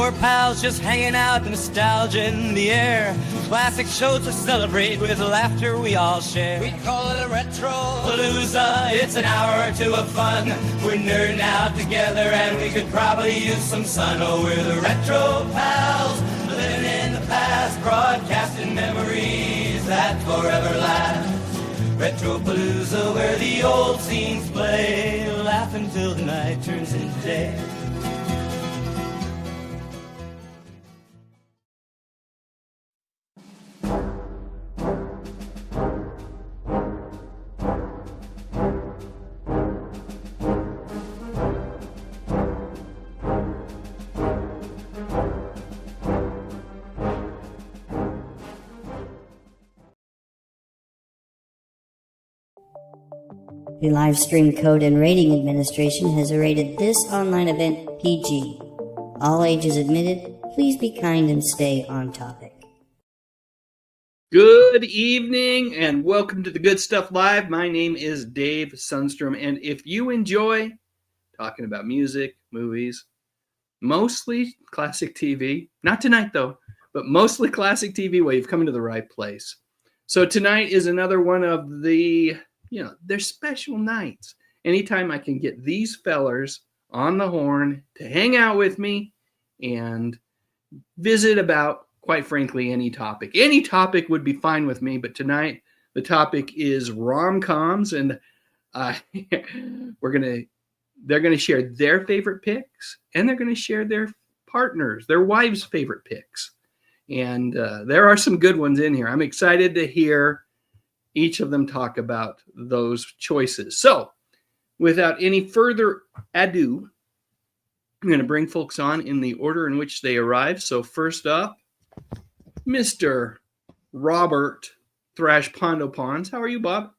four pals just hanging out, nostalgia in the air. Classic shows to celebrate with laughter we all share. We call it a Retro-palooza, it's an hour or two of fun. We're nerding out together and we could probably use some sun. Oh, we're the Retro Pals, living in the past, broadcasting memories that forever last. Retro-palooza, where the old scenes play, laugh until the night turns into day. The Live Stream Code and Rating Administration has rated this online event PG. All ages admitted. Please be kind and stay on topic. Good evening and welcome to the Good Stuff Live. My name is Dave Sundstrom, and if you enjoy talking about music, movies, mostly classic TV, not tonight though, but mostly classic TV, well, you've come to the right place. So tonight is another one of the they're special nights. Anytime I can get these fellers on the horn to hang out with me and visit about, quite frankly, any topic. Any topic would be fine with me, but tonight the topic is rom-coms, and they're gonna share their favorite picks, and they're gonna share their partners, their wives' favorite picks. And there are some good ones in here. I'm excited to hear each of them talk about those choices. So without any further ado, I'm going to bring folks on in the order in which they arrived. So first up, Mr. Robert Thrash Pondo Pons. How are you, Bob?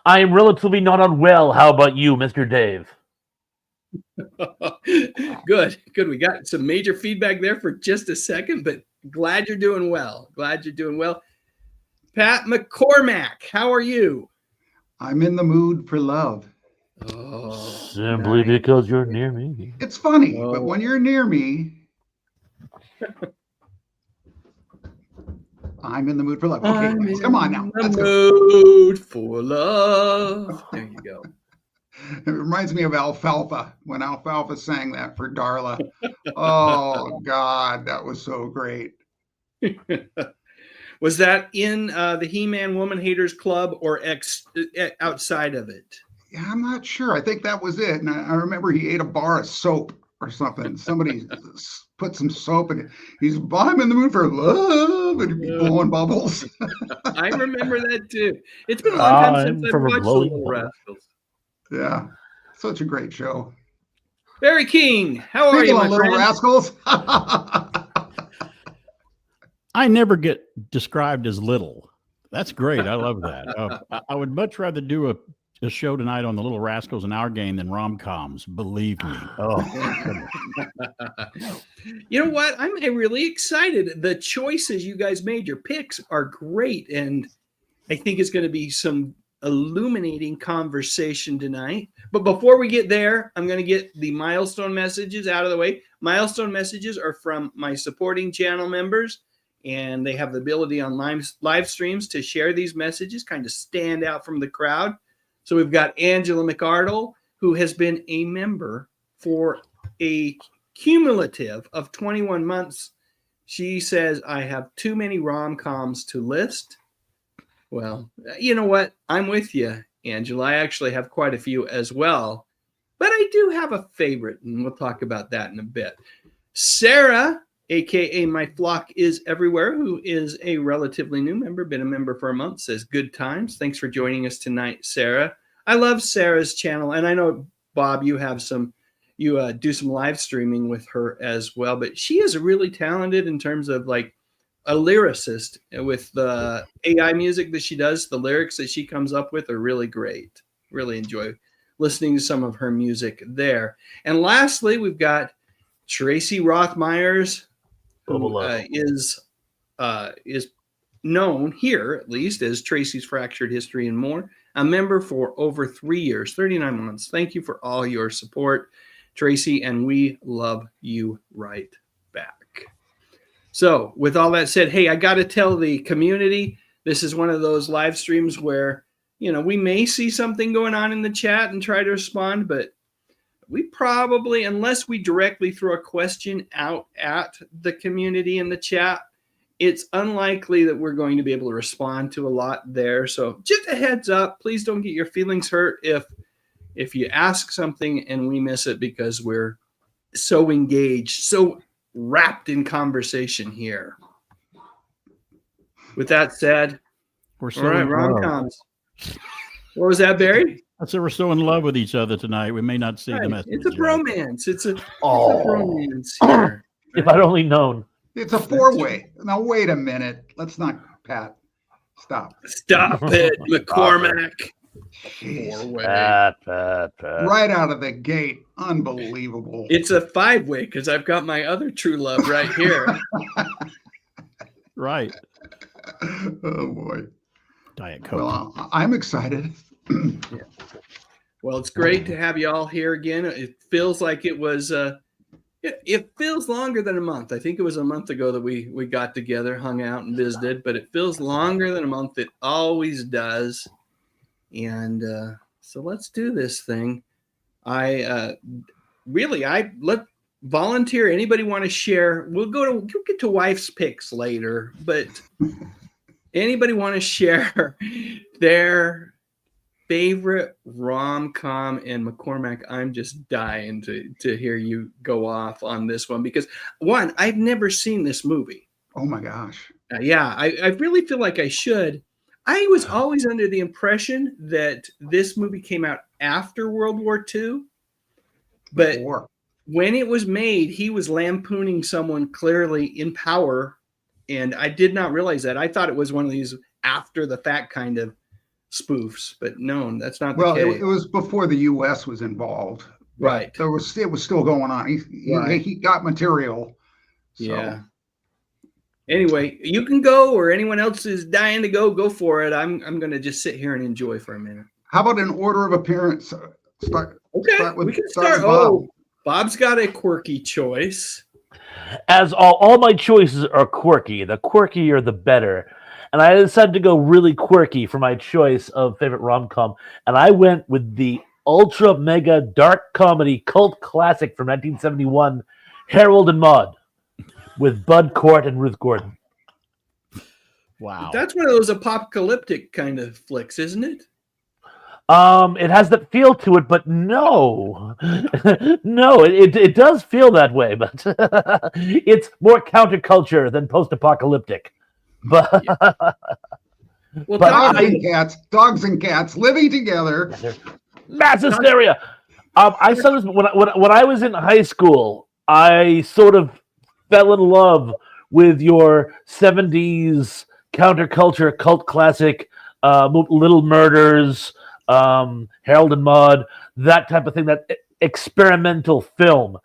I am relatively not unwell. How about you, Mr. Dave? Good. We got some major feedback there for just a second, but glad you're doing well. Pat McCormack, how are you? I'm in the mood for love. Oh, simply nice. Because you're near me. It's funny, but when you're near me, I'm in the mood for love. Okay, guys, come on now. Let's mood for love. There you go. It reminds me of Alfalfa, when Alfalfa sang that for Darla. Oh, God, that was so great. Was that in the He-Man Woman Haters Club or outside of it? Yeah, I'm not sure. I think that was it. And I remember he ate a bar of soap or something. Somebody put some soap in it. I'm in the mood for love, and he'd be blowing bubbles. I remember that too. It's been a long time since I've watched the Little Rascals. Yeah, such a great show. Barry King, how are you, my Little friend? Rascals? I never get described as little. That's great. I love that. I would much rather do a show tonight on the Little Rascals and Our Game than rom-coms. Believe me. Oh, you know what? I'm really excited. The choices you guys made, your picks are great, and I think it's going to be some illuminating conversation tonight. But before we get there, I'm going to get the milestone messages out of the way. Milestone messages are from my supporting channel members, and they have the ability on live streams to share these messages, kind of stand out from the crowd. So we've got Angela McArdle, who has been a member for a cumulative of 21 months. She says, I have too many rom-coms to list. Well, you know what? I'm with you, Angela. I actually have quite a few as well. But I do have a favorite, and we'll talk about that in a bit. Sarah, a.k.a. My Flock Is Everywhere, who is a relatively new member, been a member for a month, says, good times. Thanks for joining us tonight, Sarah. I love Sarah's channel, and I know, Bob, you have you do some live streaming with her as well, but she is really talented in terms of like a lyricist with the AI music that she does. The lyrics that she comes up with are really great. Really enjoy listening to some of her music there. And lastly, we've got Tracy Rothmeyers, who is known here, at least, as Tracy's Fractured History and More, a member for over 3 years, 39 months. Thank you for all your support, Tracy, and we love you right back. So with all that said, hey, I got to tell the community, this is one of those live streams where, we may see something going on in the chat and try to respond, but we probably, unless we directly throw a question out at the community in the chat, it's unlikely that we're going to be able to respond to a lot there. So just a heads up, please don't get your feelings hurt if you ask something and we miss it because we're so engaged, so wrapped in conversation here. With that said, We're so all right, in love. rom-coms. What was that, Barry? I said we're so in love with each other tonight. We may not see the message. It's a bromance. It's a Oh, bromance here. if I'd only known. It's a four-way. Now, wait a minute. Let's not, Pat. Stop. Stop it, McCormack. Jeez. Four-way. Pat. Right out of the gate. Unbelievable. It's a five-way because I've got my other true love right here. Right. Oh, boy. Diet Coke. Well, I'm excited. Yeah. Well, it's great to have you all here again. It feels like it was it feels longer than a month. I think it was a month ago that we got together, hung out and visited, but it feels longer than a month. It always does. And so let's do this thing. I let volunteer. Anybody want to share? We'll get to wife's picks later, but anybody want to share their favorite rom-com? And McCormack, I'm just dying to hear you go off on this one because one, I've never seen this movie. Oh my gosh. I really feel like I should. I was always under the impression that this movie came out after World War II, but when it was made, he was lampooning someone clearly in power, and I did not realize that. I thought it was one of these after the fact kind of spoofs, but no, that's not the case. Well, it was before the U.S. was involved. Right. It was still going on. He got material. So. Yeah. Anyway, you can go, or anyone else is dying to go for it. I'm going to just sit here and enjoy for a minute. How about an order of appearance? We can start. Bob. Bob's got a quirky choice. As all my choices are quirky. The quirkier, the better. And I decided to go really quirky for my choice of favorite rom-com. And I went with the ultra mega dark comedy cult classic from 1971, Harold and Maude, with Bud Cort and Ruth Gordon. Wow. That's one of those apocalyptic kind of flicks, isn't it? It has that feel to it, but no, it does feel that way, but it's more counterculture than post-apocalyptic. But Well, dogs and cats living together. Mass hysteria. I saw this when I was in high school. I sort of fell in love with your 70s counterculture cult classic, Little Murders, Harold and Maude, that type of thing, that experimental film.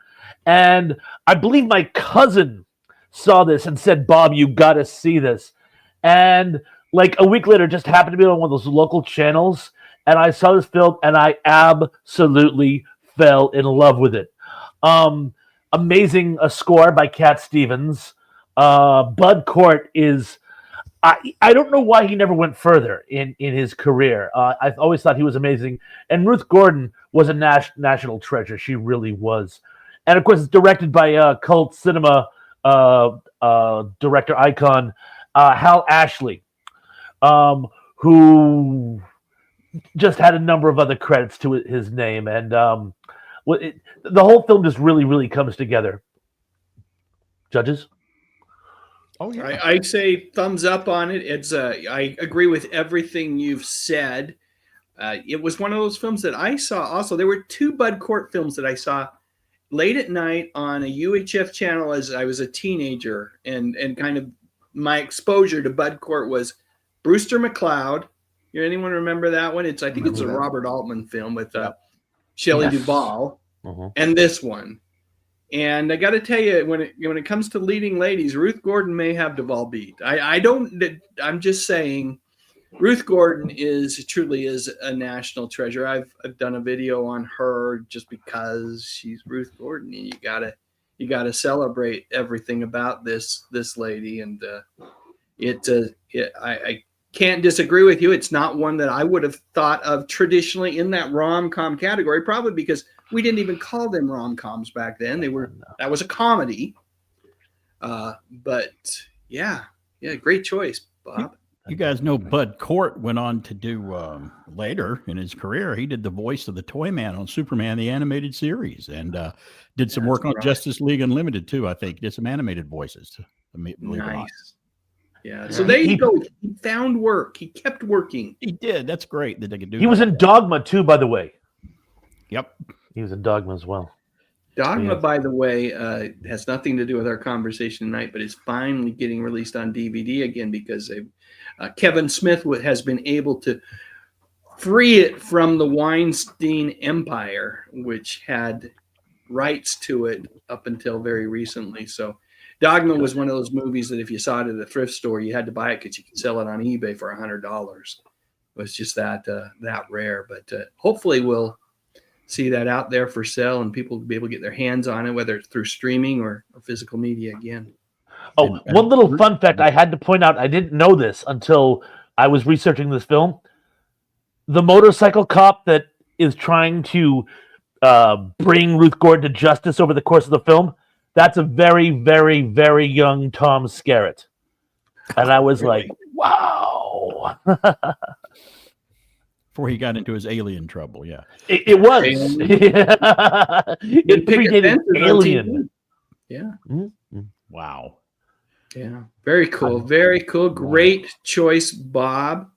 And I believe my cousin saw this and said, "Bob, you got to see this." And like a week later, just happened to be on one of those local channels, and I saw this film, and I absolutely fell in love with it. Amazing score by Cat Stevens. Bud Cort is... I don't know why he never went further in his career. I've always thought he was amazing. And Ruth Gordon was a national treasure. She really was. And, of course, it's directed by cult cinema director icon Hal Ashley, who just had a number of other credits to his name. And the whole film just really, really comes together. Judges? Oh yeah, I say thumbs up on it. It's I agree with everything you've said. It was one of those films that I saw. Also, there were two Bud Cort films that I saw late at night on a UHF channel as I was a teenager, and kind of my exposure to Bud Cort was Brewster McCloud. Anyone remember that one? I think it's a Robert Altman film with Shelley Duvall, and this one. And I got to tell you, when it comes to leading ladies, Ruth Gordon may have Duvall beat. I'm just saying, Ruth Gordon truly is a national treasure. I've done a video on her just because she's Ruth Gordon, and you got to celebrate everything about this lady, and I can't disagree with you. It's not one that I would have thought of traditionally in that rom-com category, probably because we didn't even call them rom-coms back then. That was a comedy. But yeah, great choice, Bob. You guys know Bud Cort went on to do later in his career. He did the voice of the Toy Man on Superman the animated series, and did some work on Justice League Unlimited too. I think did some animated voices. Nice. Yeah. So there you go. He found work. He kept working. He did. That's great that they could do. He was in Dogma too, by the way. Yep. He was in Dogma as well. Dogma, by the way, has nothing to do with our conversation tonight, but is finally getting released on DVD again because Kevin Smith has been able to free it from the Weinstein Empire, which had rights to it up until very recently. So Dogma was one of those movies that if you saw it at a thrift store, you had to buy it because you could sell it on eBay for $100. It was just that rare. But hopefully we'll see that out there for sale and people will be able to get their hands on it, whether it's through streaming or physical media again. Oh, one little fun fact I had to point out. I didn't know this until I was researching this film. The motorcycle cop that is trying to bring Ruth Gordon to justice over the course of the film, that's a very, very, very young Tom Skerritt. And I was like, wow. Before he got into his alien trouble, yeah. It was. It predated Alien. Yeah. Mm-hmm. Wow. Yeah. Very cool. Very cool. Great choice, Bob.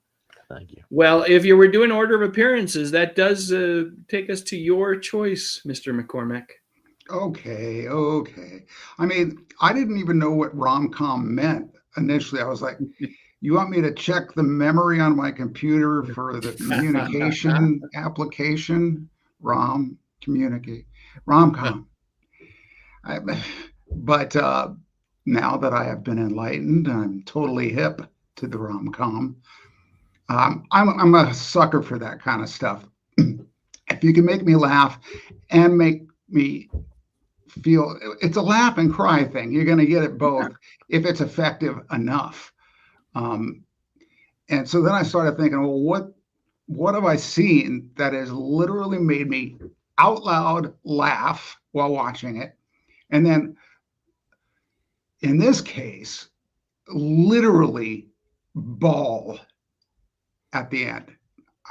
Thank you. Well, if you were doing order of appearances, that does take us to your choice, Mr. McCormick. Okay. I mean, I didn't even know what rom-com meant initially. I was like, you want me to check the memory on my computer for the communication application? Rom-com. But now that I have been enlightened, I'm totally hip to the rom-com. I'm a sucker for that kind of stuff. If you can make me laugh and make me feel, it's a laugh and cry thing. You're going to get it both if it's effective enough. And so then I started thinking, well, what have I seen that has literally made me out loud laugh while watching it? And then in this case, literally bawl at the end.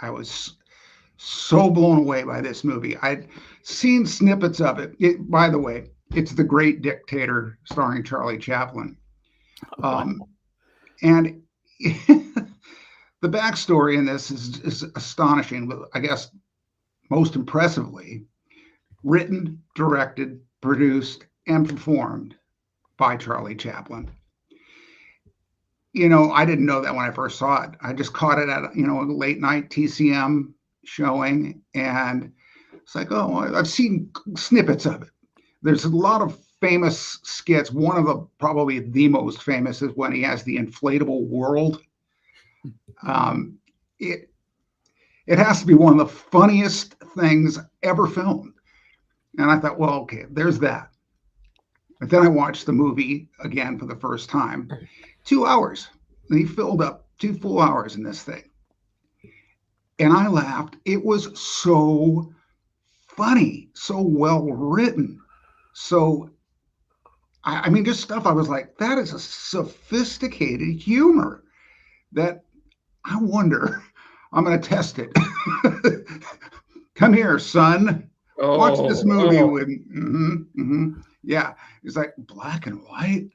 I was so blown away by this movie. I'd seen snippets of it. By the way, it's The Great Dictator starring Charlie Chaplin. And the backstory in this is astonishing, but I guess most impressively, written, directed, produced, and performed by Charlie Chaplin. You know, I didn't know that when I first saw it. I just caught it at, a late night TCM showing, and it's like, oh, I've seen snippets of it. There's a lot of famous skits. One of the probably the most famous is when he has the inflatable world. It has to be one of the funniest things ever filmed. And I thought, well, okay, there's that. But then I watched the movie again for the first time. 2 hours. He filled up 2 full hours in this thing. And I laughed. It was so funny, so well written. So, I mean, just stuff I was like, that is a sophisticated humor that I wonder, I'm going to test it. Come here, son. Watch this movie with me. Yeah. It's like black and white.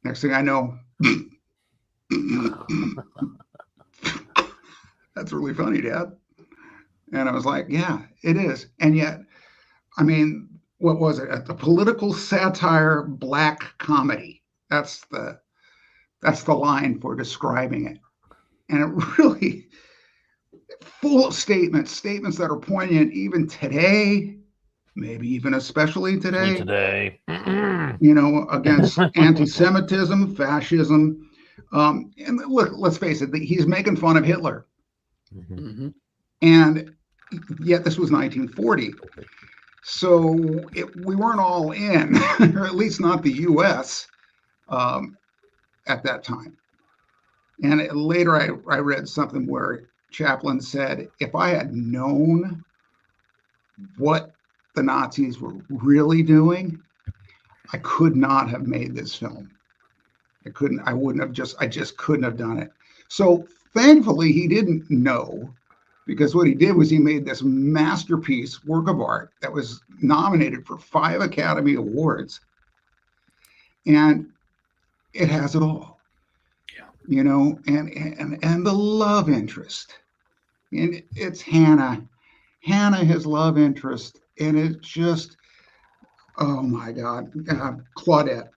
Next thing I know, that's really funny, Dad. And I was like, yeah, it is. And yet, I mean, what was it? A political satire, black comedy. That's the line for describing it. And it really full of statements that are poignant even today, maybe even especially today. Against anti-Semitism, fascism. And look, let's face it, he's making fun of Hitler. Mm-hmm. And yet this was 1940. So we weren't all in, or at least not the U.S. At that time. And later I read something where Chaplin said, if I had known what the Nazis were really doing, I could not have made this film. I just couldn't have done it. So thankfully he didn't know, because what he did was he made this masterpiece work of art that was nominated for 5 Academy Awards. And it has it all. Yeah. You know, and the love interest. And it's Hannah, his love interest. And it's just, oh my God, Claudette.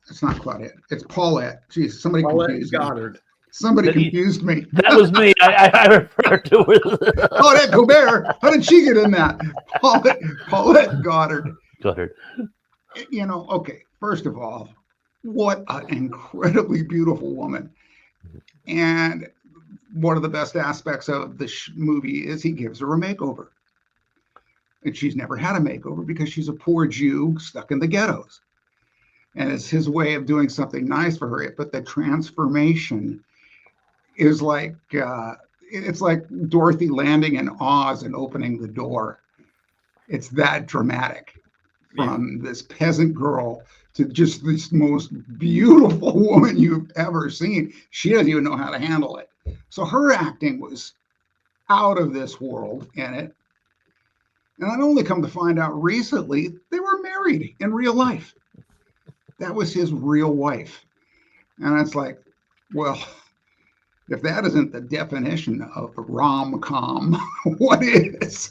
It's not Claudette. It's Paulette. Jeez, somebody confused Goddard. me. Somebody confused me. That was me. I referred to it. Paulette Colbert. How did she get in that? Paulette Goddard. Goddard. You know, okay, first of all, what an incredibly beautiful woman. And one of the best aspects of the movie is he gives her a makeover. And she's never had a makeover because she's a poor Jew stuck in the ghettos. And it's his way of doing something nice for her. But the transformation is like, it's like Dorothy landing in Oz and opening the door. It's that dramatic. From this peasant girl to just this most beautiful woman you've ever seen. She doesn't even know how to handle it. So her acting was out of this world in it. And I'd only come to find out recently they were married in real life. That was his real wife. And it's like, well, if that isn't the definition of rom-com, what is?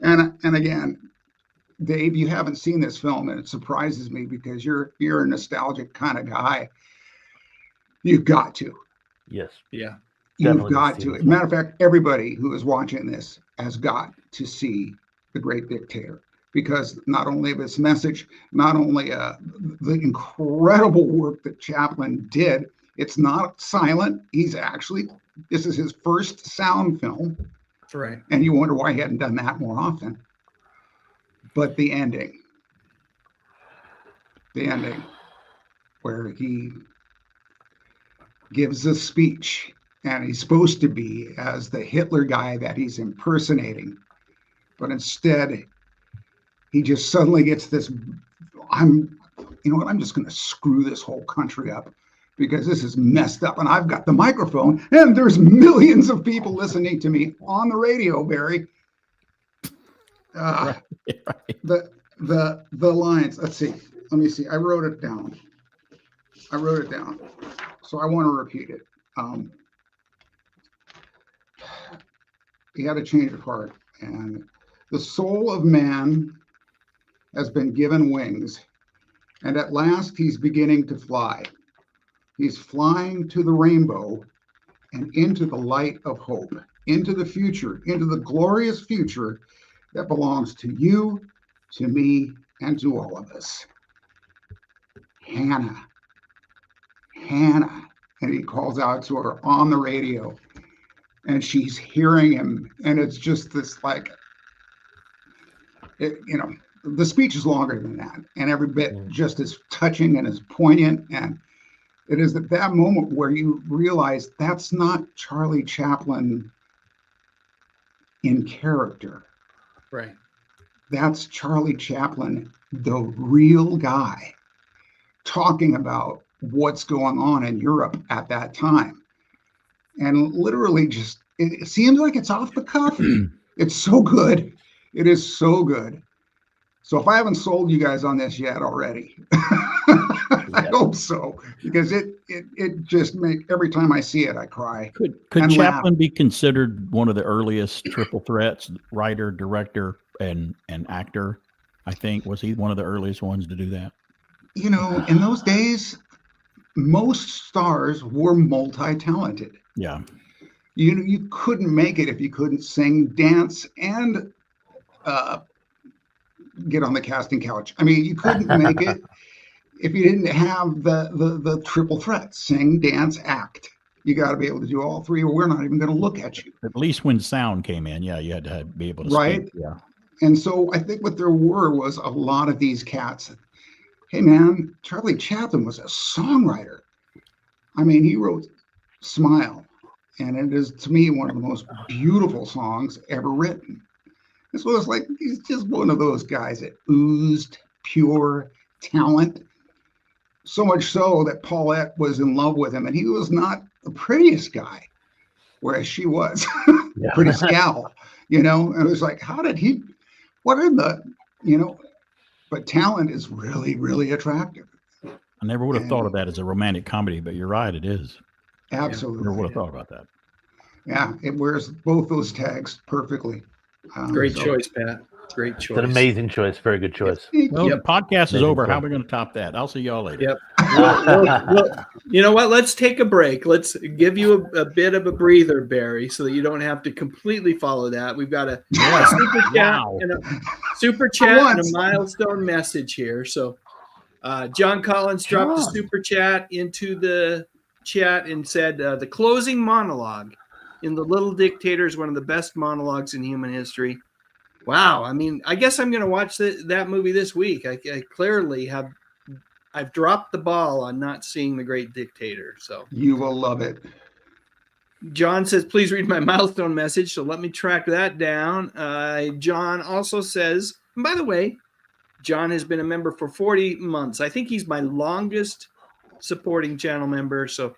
And again, Dave, you haven't seen this film, and it surprises me because you're a nostalgic kind of guy. You've got to. Yes. Yeah. You've got to. As a matter of fact, everybody who is watching this has got to see The Great Dictator, because not only of its message, not only the incredible work that Chaplin did. It's not silent. This is his first sound film. That's right. And you wonder why he hadn't done that more often. But the ending where he gives a speech, and he's supposed to be as the Hitler guy that he's impersonating, but instead he just suddenly gets this, you know what, I'm just going to screw this whole country up because this is messed up, and I've got the microphone, and there's millions of people listening to me on the radio, Barry. Right. The lines. Let's see. Let me see. I wrote it down. So I want to repeat it. He had a change of heart, and the soul of man has been given wings, and at last he's beginning to fly. He's flying to the rainbow and into the light of hope, into the future, into the glorious future that belongs to you, to me, and to all of us. Hannah. And he calls out to her on the radio, and she's hearing him, and it's just this the speech is longer than that, and every bit just as touching and as poignant, and it is at that moment where you realize that's not Charlie Chaplin in character. Right. That's Charlie Chaplin, the real guy, talking about what's going on in Europe at that time. And literally just, it seems like it's off the cuff. It's so good. It is so good. So if I haven't sold you guys on this yet already, I hope so, because it just every time I see it, I cry. Could Chaplin be considered one of the earliest triple threats, writer, director, and actor? I think, was he one of the earliest ones to do that? You know, in those days, most stars were multi-talented. Yeah. You couldn't make it if you couldn't sing, dance, and get on the casting couch. I mean, you couldn't make it if you didn't have the triple threat: sing, dance, act. You got to be able to do all three, or we're not even going to look at you. At least when sound came in, yeah, you had to be able to right. speak. Yeah. And so I think what there was a lot of these cats. Hey man, Charlie Chaplin was a songwriter. I mean, he wrote Smile, and it is to me one of the most beautiful songs ever written. So it's like he's just one of those guys that oozed pure talent. So much so that Paulette was in love with him, and he was not the prettiest guy, whereas she was. Pretty scowl, you know. And it was like, how did he? What in the, you know? But talent is really, really attractive. I never would have thought of that as a romantic comedy, but you're right, it is. Absolutely. Never would have thought about that. Yeah, it wears both those tags perfectly. Great choice, Pat. Great choice. It's an amazing choice. Very good choice. Well, the podcast is Amazing over. choice. How are we going to top that? I'll see y'all later. Yep. Well, you know what? Let's take a break. Let's give you a bit of a breather, Barry, so that you don't have to completely follow that. We've got a super chat and a milestone message here. So John Collins dropped a super chat into the chat and said the closing monologue in The Little Dictator is one of the best monologues in human history. Wow. I mean, I guess I'm going to watch that movie this week. I clearly I've dropped the ball on not seeing The Great Dictator. So you will love it. John says, please read my milestone message. So let me track that down. John also says, and by the way, John has been a member for 40 months. I think he's my longest supporting channel member. So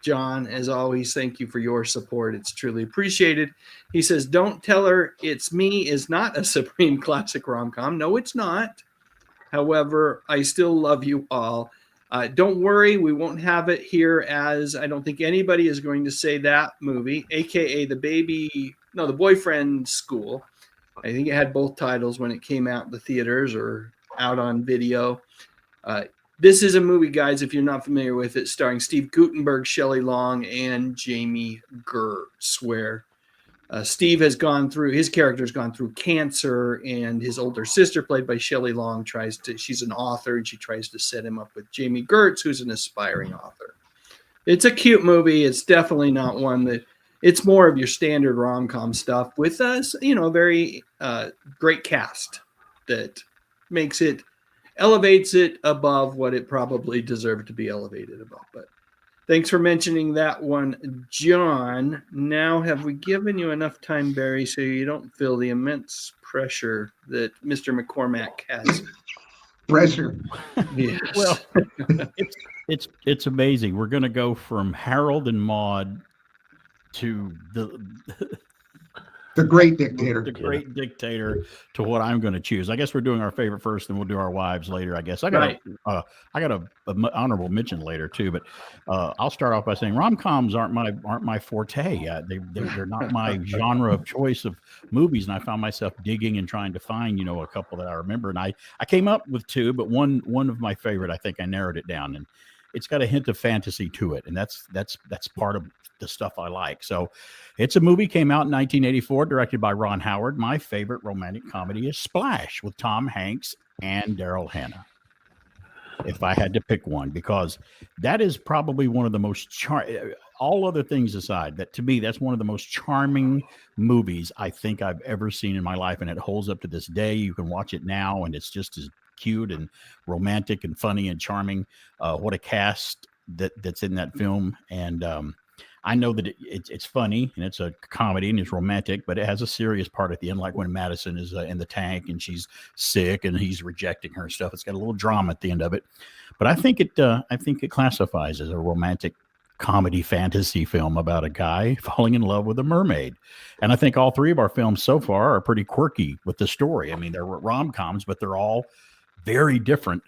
John, as always, thank you for your support. It's truly appreciated. He says, Don't Tell Her It's Me is not a supreme classic rom-com. No, it's not. However, I still love you all. Don't worry, we won't have it here, as I don't think anybody is going to say that movie, a.k.a. The Boyfriend School. I think it had both titles when it came out in the theaters or out on video. This is a movie, guys, if you're not familiar with it, starring Steve Guttenberg, Shelley Long, and Jamie Gertz, where Steve his character has gone through cancer, and his older sister, played by Shelley Long, she's an author, and she tries to set him up with Jamie Gertz, who's an aspiring author. It's a cute movie. It's definitely not one that, it's more of your standard rom-com stuff with us, very great cast that elevates it above what it probably deserved to be elevated above. But thanks for mentioning that one, John. Now, have we given you enough time, Barry, so you don't feel the immense pressure that Mr. McCormack has? Pressure. Yes. Well, it's amazing. We're going to go from Harold and Maude to The Great Dictator. The Great Dictator to what I'm going to choose. I guess we're doing our favorite first, and we'll do our wives later. I guess I got a honorable mention later too, but I'll start off by saying rom-coms aren't my forte. They're not my genre of choice of movies, and I found myself digging and trying to find a couple that I remember, and I came up with two, but one of my favorite, I think I narrowed it down, and it's got a hint of fantasy to it, and that's part of the stuff I like. So it's a movie, came out in 1984, directed by Ron Howard. My favorite romantic comedy is Splash, with Tom Hanks and Daryl Hannah, if I had to pick one, because that is probably one of the most all other things aside, that to me, that's one of the most charming movies I think I've ever seen in my life, and it holds up to this day. You can watch it now, and it's just as cute and romantic and funny and charming. What a cast that's in that film. And I know that it's funny, and it's a comedy, and it's romantic, but it has a serious part at the end, like when Madison is in the tank and she's sick and he's rejecting her and stuff. It's got a little drama at the end of it, but I think it classifies as a romantic comedy fantasy film about a guy falling in love with a mermaid. And I think all three of our films so far are pretty quirky with the story. I mean, they're rom-coms, but they're all very different.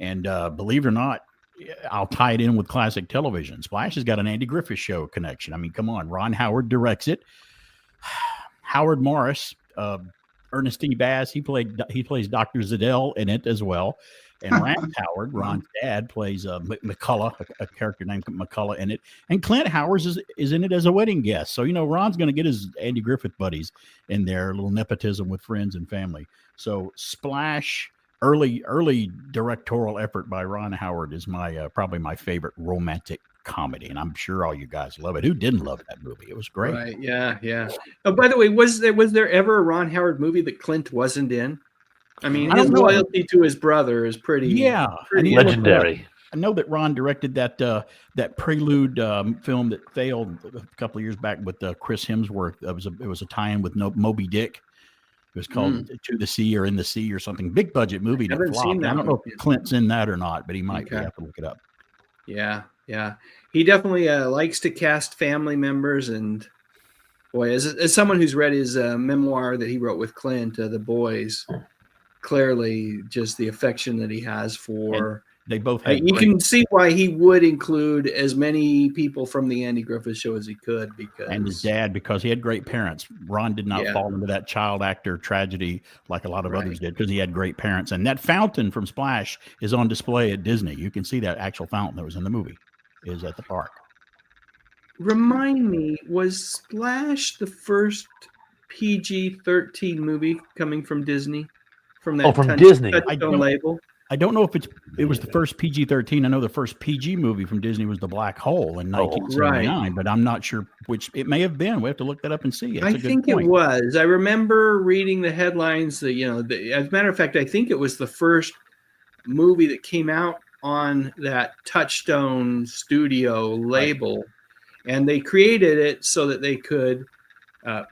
And believe it or not, I'll tie it in with classic television. Splash has got an Andy Griffith Show connection. I mean, come on. Ron Howard directs it. Howard Morris, Ernest E. Bass, he plays Dr. Zedell in it as well. And Rance Howard, Ron's dad, plays McCullough, a character named McCullough in it. And Clint Howard is in it as a wedding guest. So, Ron's going to get his Andy Griffith buddies in there, a little nepotism with friends and family. So Splash early directorial effort by Ron Howard is my probably my favorite romantic comedy, and I'm sure all you guys love it. Who didn't love that movie? It was great. Right. Yeah. Yeah. Oh, by the way, was there ever a Ron Howard movie that Clint wasn't in? I mean, I his don't know. loyalty to his brother is pretty. Yeah, pretty and Legendary. I know that Ron directed that Prelude film that failed a couple of years back with Chris Hemsworth. It was a tie-in with Moby Dick. It was called To the Sea or In the Sea or something. Big budget movie that Haven't seen flopped. that I don't know one. if Clint's in that or not, but he might be. Okay. I have to look it up. Yeah. Yeah. He definitely likes to cast family members, and boy, as someone who's read his memoir that he wrote with Clint, The Boys, clearly just the affection that he has for. They both had You great- can see why he would include as many people from the Andy Griffith Show as he could, because and his dad, because he had great parents. Ron did not Yeah. fall into that child actor tragedy like a lot of Right. others did, because he had great parents. And that fountain from Splash is on display at Disney. You can see that actual fountain that was in the movie is at the park. Remind me, was Splash the first PG-13 movie coming from Disney? From that Oh, from Disney. I Touchstone don't- label? I don't know if it was the first PG-13. I know the first PG movie from Disney was The Black Hole in 1979, but I'm not sure which it may have been. We have to look that up and see. That's I a good think point. it was. I remember reading the headlines that, as a matter of fact, I think it was the first movie that came out on that Touchstone Studio label. And they created it so that they could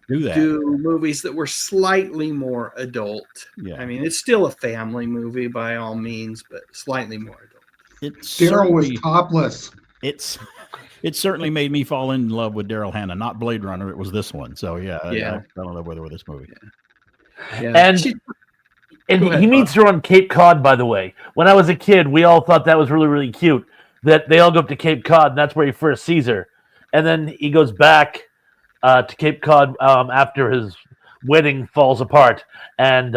Do that. do movies that were slightly more adult. Yeah. I mean, it's still a family movie by all means, but slightly more adult. It's Daryl was certainly- topless. It certainly made me fall in love with Daryl Hannah. Not Blade Runner, it was this one. So yeah, Yeah. I fell in love with her with this movie. Yeah. And She- And Go ahead, he meets her on Cape Cod, by the way. When I was a kid, we all thought that was really, really cute. That they all go up to Cape Cod, and that's where he first sees her. And then he goes back to Cape Cod after his wedding falls apart, and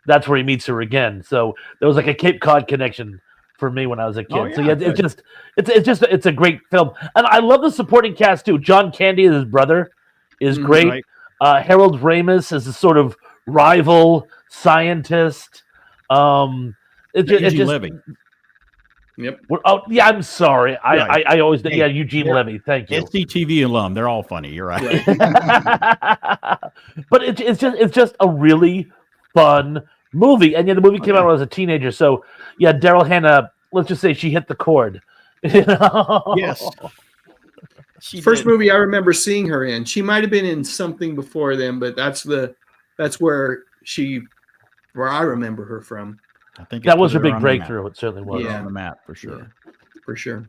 that's where he meets her again. So there was like a Cape Cod connection for me when I was a kid. Oh, So yeah, it's a great film, and I love the supporting cast too. John Candy, his brother, is great. Right. Harold Ramis is a sort of rival scientist. Eugene Levy. Yep. Oh yeah, I'm sorry. Right. I always Hey, Eugene yeah. Levy. Thank you. SCTV alum. They're all funny. You're right. But it's just a really fun movie, and yeah, the movie came out when I was a teenager. So yeah, Daryl Hannah. Let's just say she hit the chord. You know? Yes. She First did. movie I remember seeing her in. She might have been in something before then, but that's where I remember her from. I think That it was put her big on the map. breakthrough. It certainly was. Put her Yeah. on the map for sure. For sure.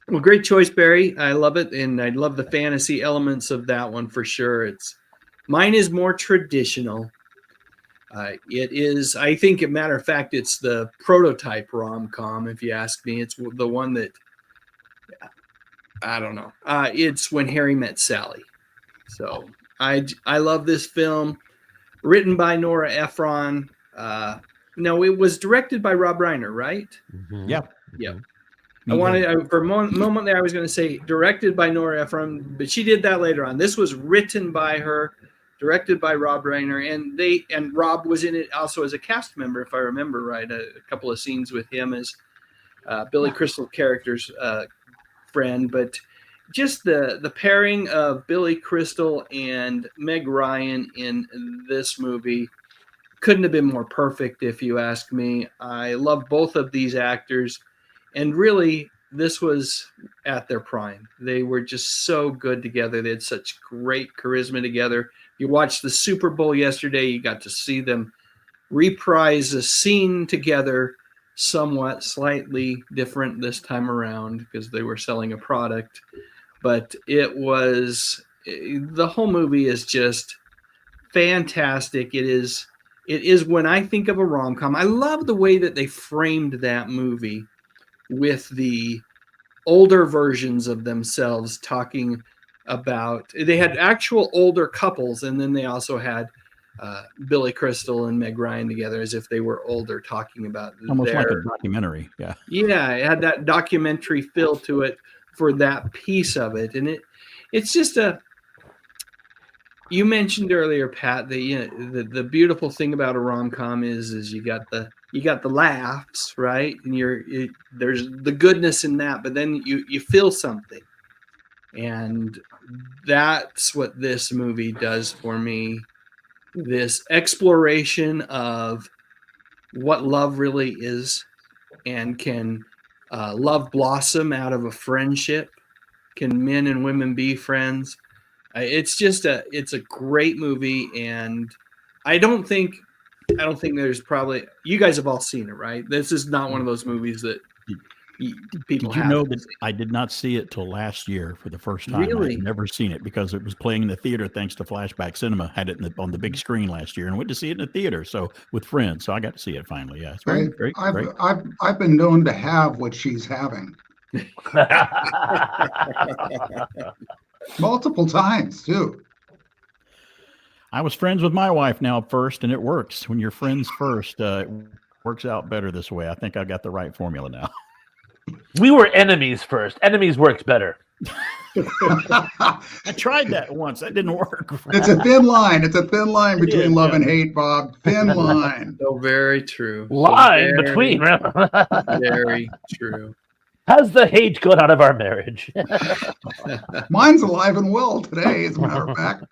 Well, great choice, Barry. I love it, and I love the fantasy elements of that one for sure. Mine is more traditional. It is, I think, a matter of fact, it's the prototype rom-com. If you ask me, it's the one that I don't know. It's When Harry Met Sally. So I love this film, written by Nora Ephron. No, it was directed by Rob Reiner, right? Mhm. Yeah. Yeah. For a moment there, I was going to say directed by Nora Ephron, but she did that later on. This was written by her, directed by Rob Reiner, and Rob was in it also as a cast member, if I remember right. A couple of scenes with him as Billy Crystal character's friend, but just the pairing of Billy Crystal and Meg Ryan in this movie couldn't have been more perfect, if you ask me. I love both of these actors. And really, this was at their prime. They were just so good together. They had such great charisma together. You watched the Super Bowl yesterday. You got to see them reprise a scene together, somewhat slightly different this time around because they were selling a product. But the whole movie is just fantastic. It is when I think of a rom-com, I love the way that they framed that movie with the older versions of themselves talking about, they had actual older couples, and then they also had Billy Crystal and Meg Ryan together as if they were older, talking about Almost like a documentary. Yeah. Yeah, it had that documentary feel to it for that piece of it. And it's just You mentioned earlier, Pat, that the beautiful thing about a rom-com is you got the laughs, right? And there's the goodness in that, but then you feel something. And that's what this movie does for me. This exploration of what love really is, and can love blossom out of a friendship? Can men and women be friends? It's a great movie, and I don't think there's probably, you guys have all seen it, right? This is not one of those movies that people Did you have. know that I did not see it till last year for the first time? Really? I've never seen it because it was playing in the theater thanks to Flashback Cinema. Had it on the big screen last year and went to see it in the theater. So with friends, so I got to see it finally. Yeah, it's great. I've been known to have what she's having multiple times too. I was friends with my wife now first, and it works. When you're friends first, it works out better this way. I think I got the right formula now. We were enemies first. Enemies works better. I tried that once. That didn't work. It's a thin line. It's a thin line between love and hate, Bob. Thin line. So very true. Line between. Very true. Has the hate gone out of our marriage? Mine's alive and well today, as a matter of fact.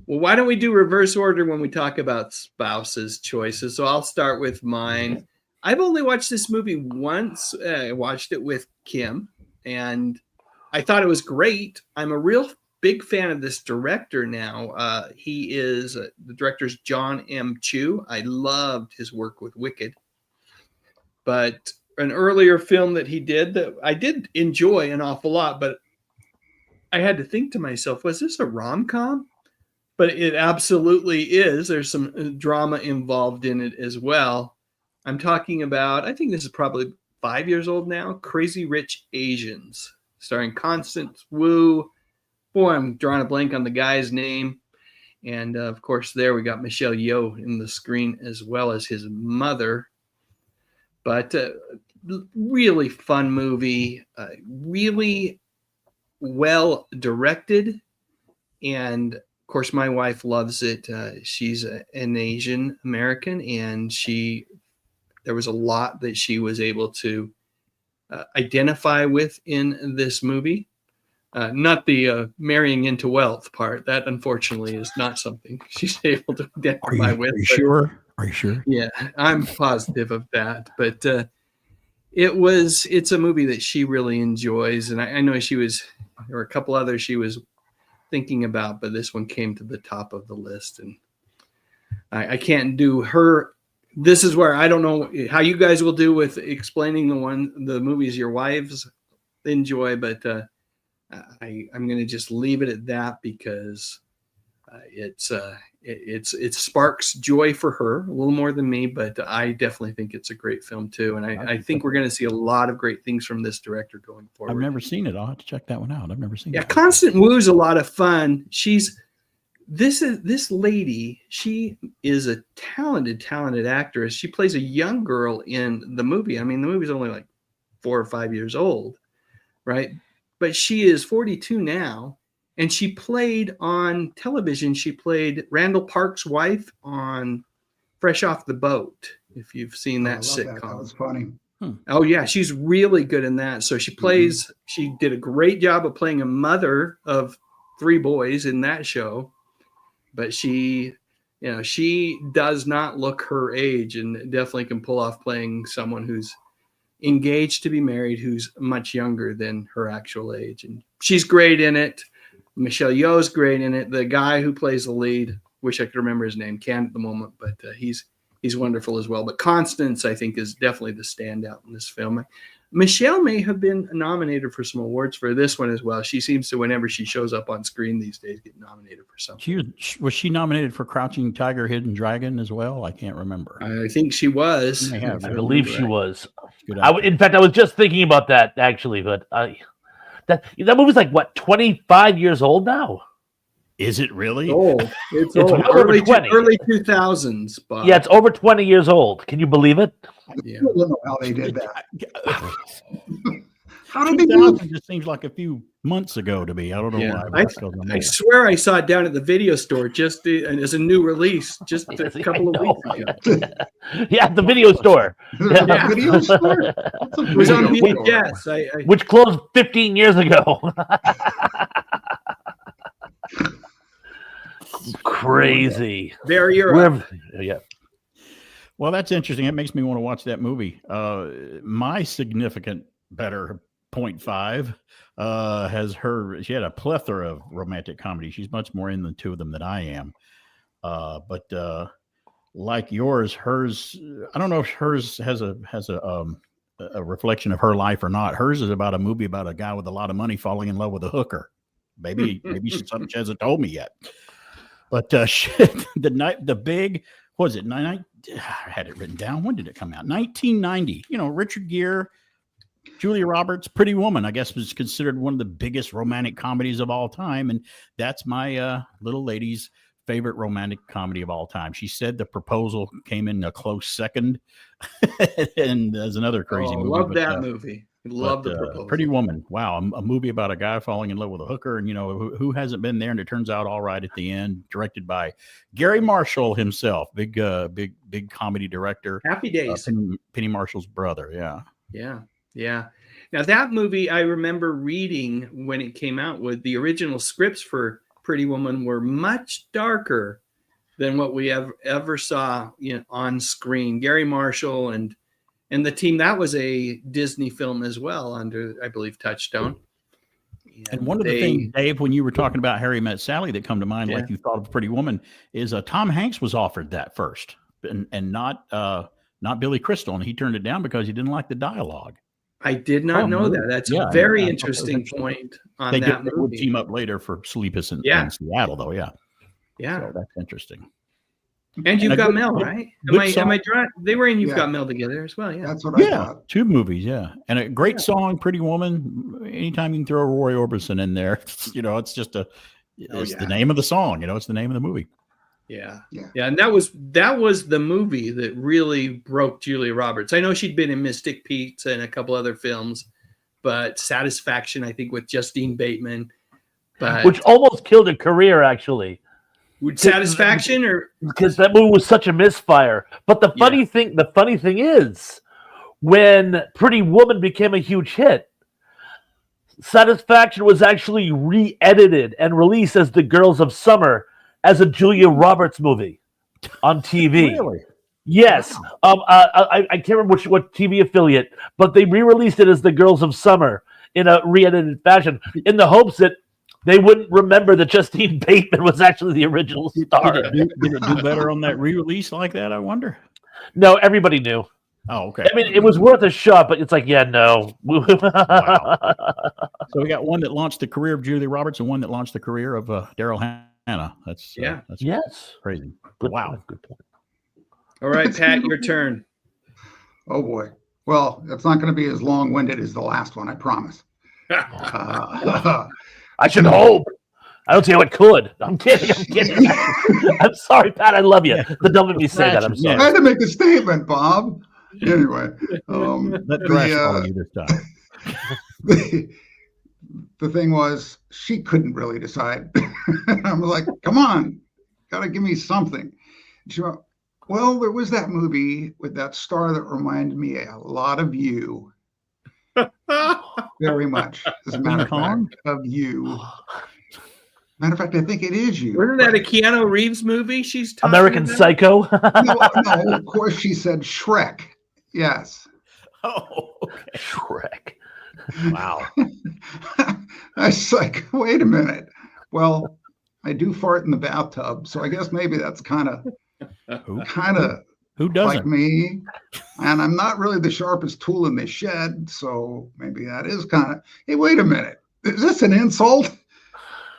Well, why don't we do reverse order when we talk about spouses' choices? So I'll start with mine. I've only watched this movie once. I watched it with Kim, and I thought it was great. I'm a real big fan of this director now. The director's John M. Chu. I loved his work with Wicked. But an earlier film that he did that I did enjoy an awful lot, but I had to think to myself, was this a rom-com? But it absolutely is. There's some drama involved in it as well. I'm talking about, I think this is probably 5 years old now, Crazy Rich Asians, starring Constance Wu. Boy, I'm drawing a blank on the guy's name. And of course, there we got Michelle Yeoh in the screen as well as his mother. But really fun movie, really well directed. And of course, my wife loves it. She's an Asian American, and there was a lot that she was able to identify with in this movie. Not the marrying into wealth part. That, unfortunately, is not something she's able to identify with. Are you sure? Yeah, I'm positive of that. But it's a movie that she really enjoys. And I know there were a couple others she was thinking about, but this one came to the top of the list. And I can't do her. This is where I don't know how you guys will do with explaining the movies your wives enjoy, but I'm going to just leave it at that because it sparks joy for her a little more than me, but I definitely think it's a great film too. And I think we're going to see a lot of great things from this director going forward. I've never seen it. I'll have to check that one out. I've never seen it. Yeah, Constance Wu's a lot of fun. This lady, she is a talented actress. She plays a young girl in the movie. I mean, the movie's only like 4 or 5 years old, right? But she is 42 now. And she played on television. She played Randall Park's wife on Fresh Off the Boat, if you've seen that sitcom. That was funny. Oh, yeah. She's really good in that. So she did a great job of playing a mother of 3 boys in that show. But she does not look her age, and definitely can pull off playing someone who's engaged to be married, who's much younger than her actual age. And she's great in it. Michelle Yeoh's great in it. The guy who plays the lead, wish I could remember his name, can't at the moment, but he's wonderful as well. But Constance, I think, is definitely the standout in this film. Michelle may have been nominated for some awards for this one as well. She seems to, whenever she shows up on screen these days, get nominated for something. Was she nominated for Crouching Tiger, Hidden Dragon as well? I can't remember. I think she was. I believe she was. In fact, I was just thinking about that actually, but that movie's like what, 25 years old now? Is it really? Oh, it's old. Early 2000s. Bob. Yeah, it's over 20 years old. Can you believe it? Yeah. I don't know how they did that. How did they do 2000 just seems like a few months ago to me. I don't know Yeah, why. I swear I saw it down at the video store just and as a new release just a Yes, I couple of know. weeks ago. Yeah, at the video store. There's a Yeah. video store? What's a It was on video store? VHS. Which closed 15 years ago. Crazy. There you're Wherever- yeah. Well, that's interesting. It makes me want to watch that movie. My significant better 0.5 she had a plethora of romantic comedy. She's much more in the two of them than I am. But like yours, hers, I don't know if hers has a reflection of her life or not. Hers is about a movie about a guy with a lot of money falling in love with a hooker. Maybe she hasn't told me yet. But the big, what was it? I had it written down. When did it come out? 1990. Richard Gere, Julia Roberts, Pretty Woman, I guess, was considered one of the biggest romantic comedies of all time. And that's my little lady's favorite romantic comedy of all time. She said The Proposal came in a close second. And there's another crazy movie. Love that movie. Love The Proposal. Pretty Woman. Wow. A movie about a guy falling in love with a hooker. And, who hasn't been there? And it turns out all right at the end. Directed by Gary Marshall himself. Big comedy director. Happy Days. Penny Marshall's brother. Yeah. Yeah. Now that movie, I remember reading when it came out, with the original scripts for Pretty Woman were much darker than what we ever saw on screen. Gary Marshall and the team, that was a Disney film as well under, I believe, Touchstone. And one of the things, Dave, when you were talking about Harry Met Sally that come to mind, like you thought of Pretty Woman, is Tom Hanks was offered that first and not Billy Crystal. And he turned it down because he didn't like the dialogue. I did not know that. That's a very interesting point on that movie. They would team up later for Sleepless in Seattle, though. Yeah. So that's interesting. And You've Got Mail, right? Am I dry? They were in You've Got Mail together as well. Yeah. That's what I thought. 2 movies. Yeah. And a great song, Pretty Woman. Anytime you can throw Roy Orbison in there, it's just the name of the song, it's the name of the movie. Yeah. And that was the movie that really broke Julia Roberts. I know she'd been in Mystic Pizza and a couple other films, but Satisfaction, I think, with Justine Bateman, which almost killed her career, actually. Would Satisfaction, or because that movie was such a misfire. But the funny thing is, when Pretty Woman became a huge hit, Satisfaction was actually re-edited and released as The Girls of Summer, as a Julia Roberts movie on TV. Really? Yes. I can't remember what TV affiliate, but they re-released it as The Girls of Summer in a re-edited fashion in the hopes that they wouldn't remember that Justine Bateman was actually the original star. Did it do better on that re-release like that, I wonder? No, everybody knew. Oh, okay. I mean, it was worth a shot, but it's like, no. Wow. So we got one that launched the career of Julia Roberts and one that launched the career of Daryl Hannah. That's crazy. Wow. Good point. All right, Pat, your turn. Oh boy. Well, it's not going to be as long-winded as the last one, I promise. I should hope. I don't see how it could. I'm kidding. I'm sorry, Pat. I love you. The dumb of me say that. I'm sorry. I had to make a statement, Bob. Anyway, the thing was, she couldn't really decide. I'm like, come on, gotta give me something. She went, well, there was that movie with that star that reminded me a lot of you. Very much, as a matter of fact, of you. Matter of fact, I think it is you. Wasn't that a Keanu Reeves movie she's talking American about? Psycho? No, of course she said Shrek. Yes. Oh, okay. Shrek. Wow. I was like, wait a minute. Well, I do fart in the bathtub, so I guess maybe that's kind of who doesn't like me. And I'm not really the sharpest tool in the shed, so maybe that is kind of. Hey, wait a minute. Is this an insult?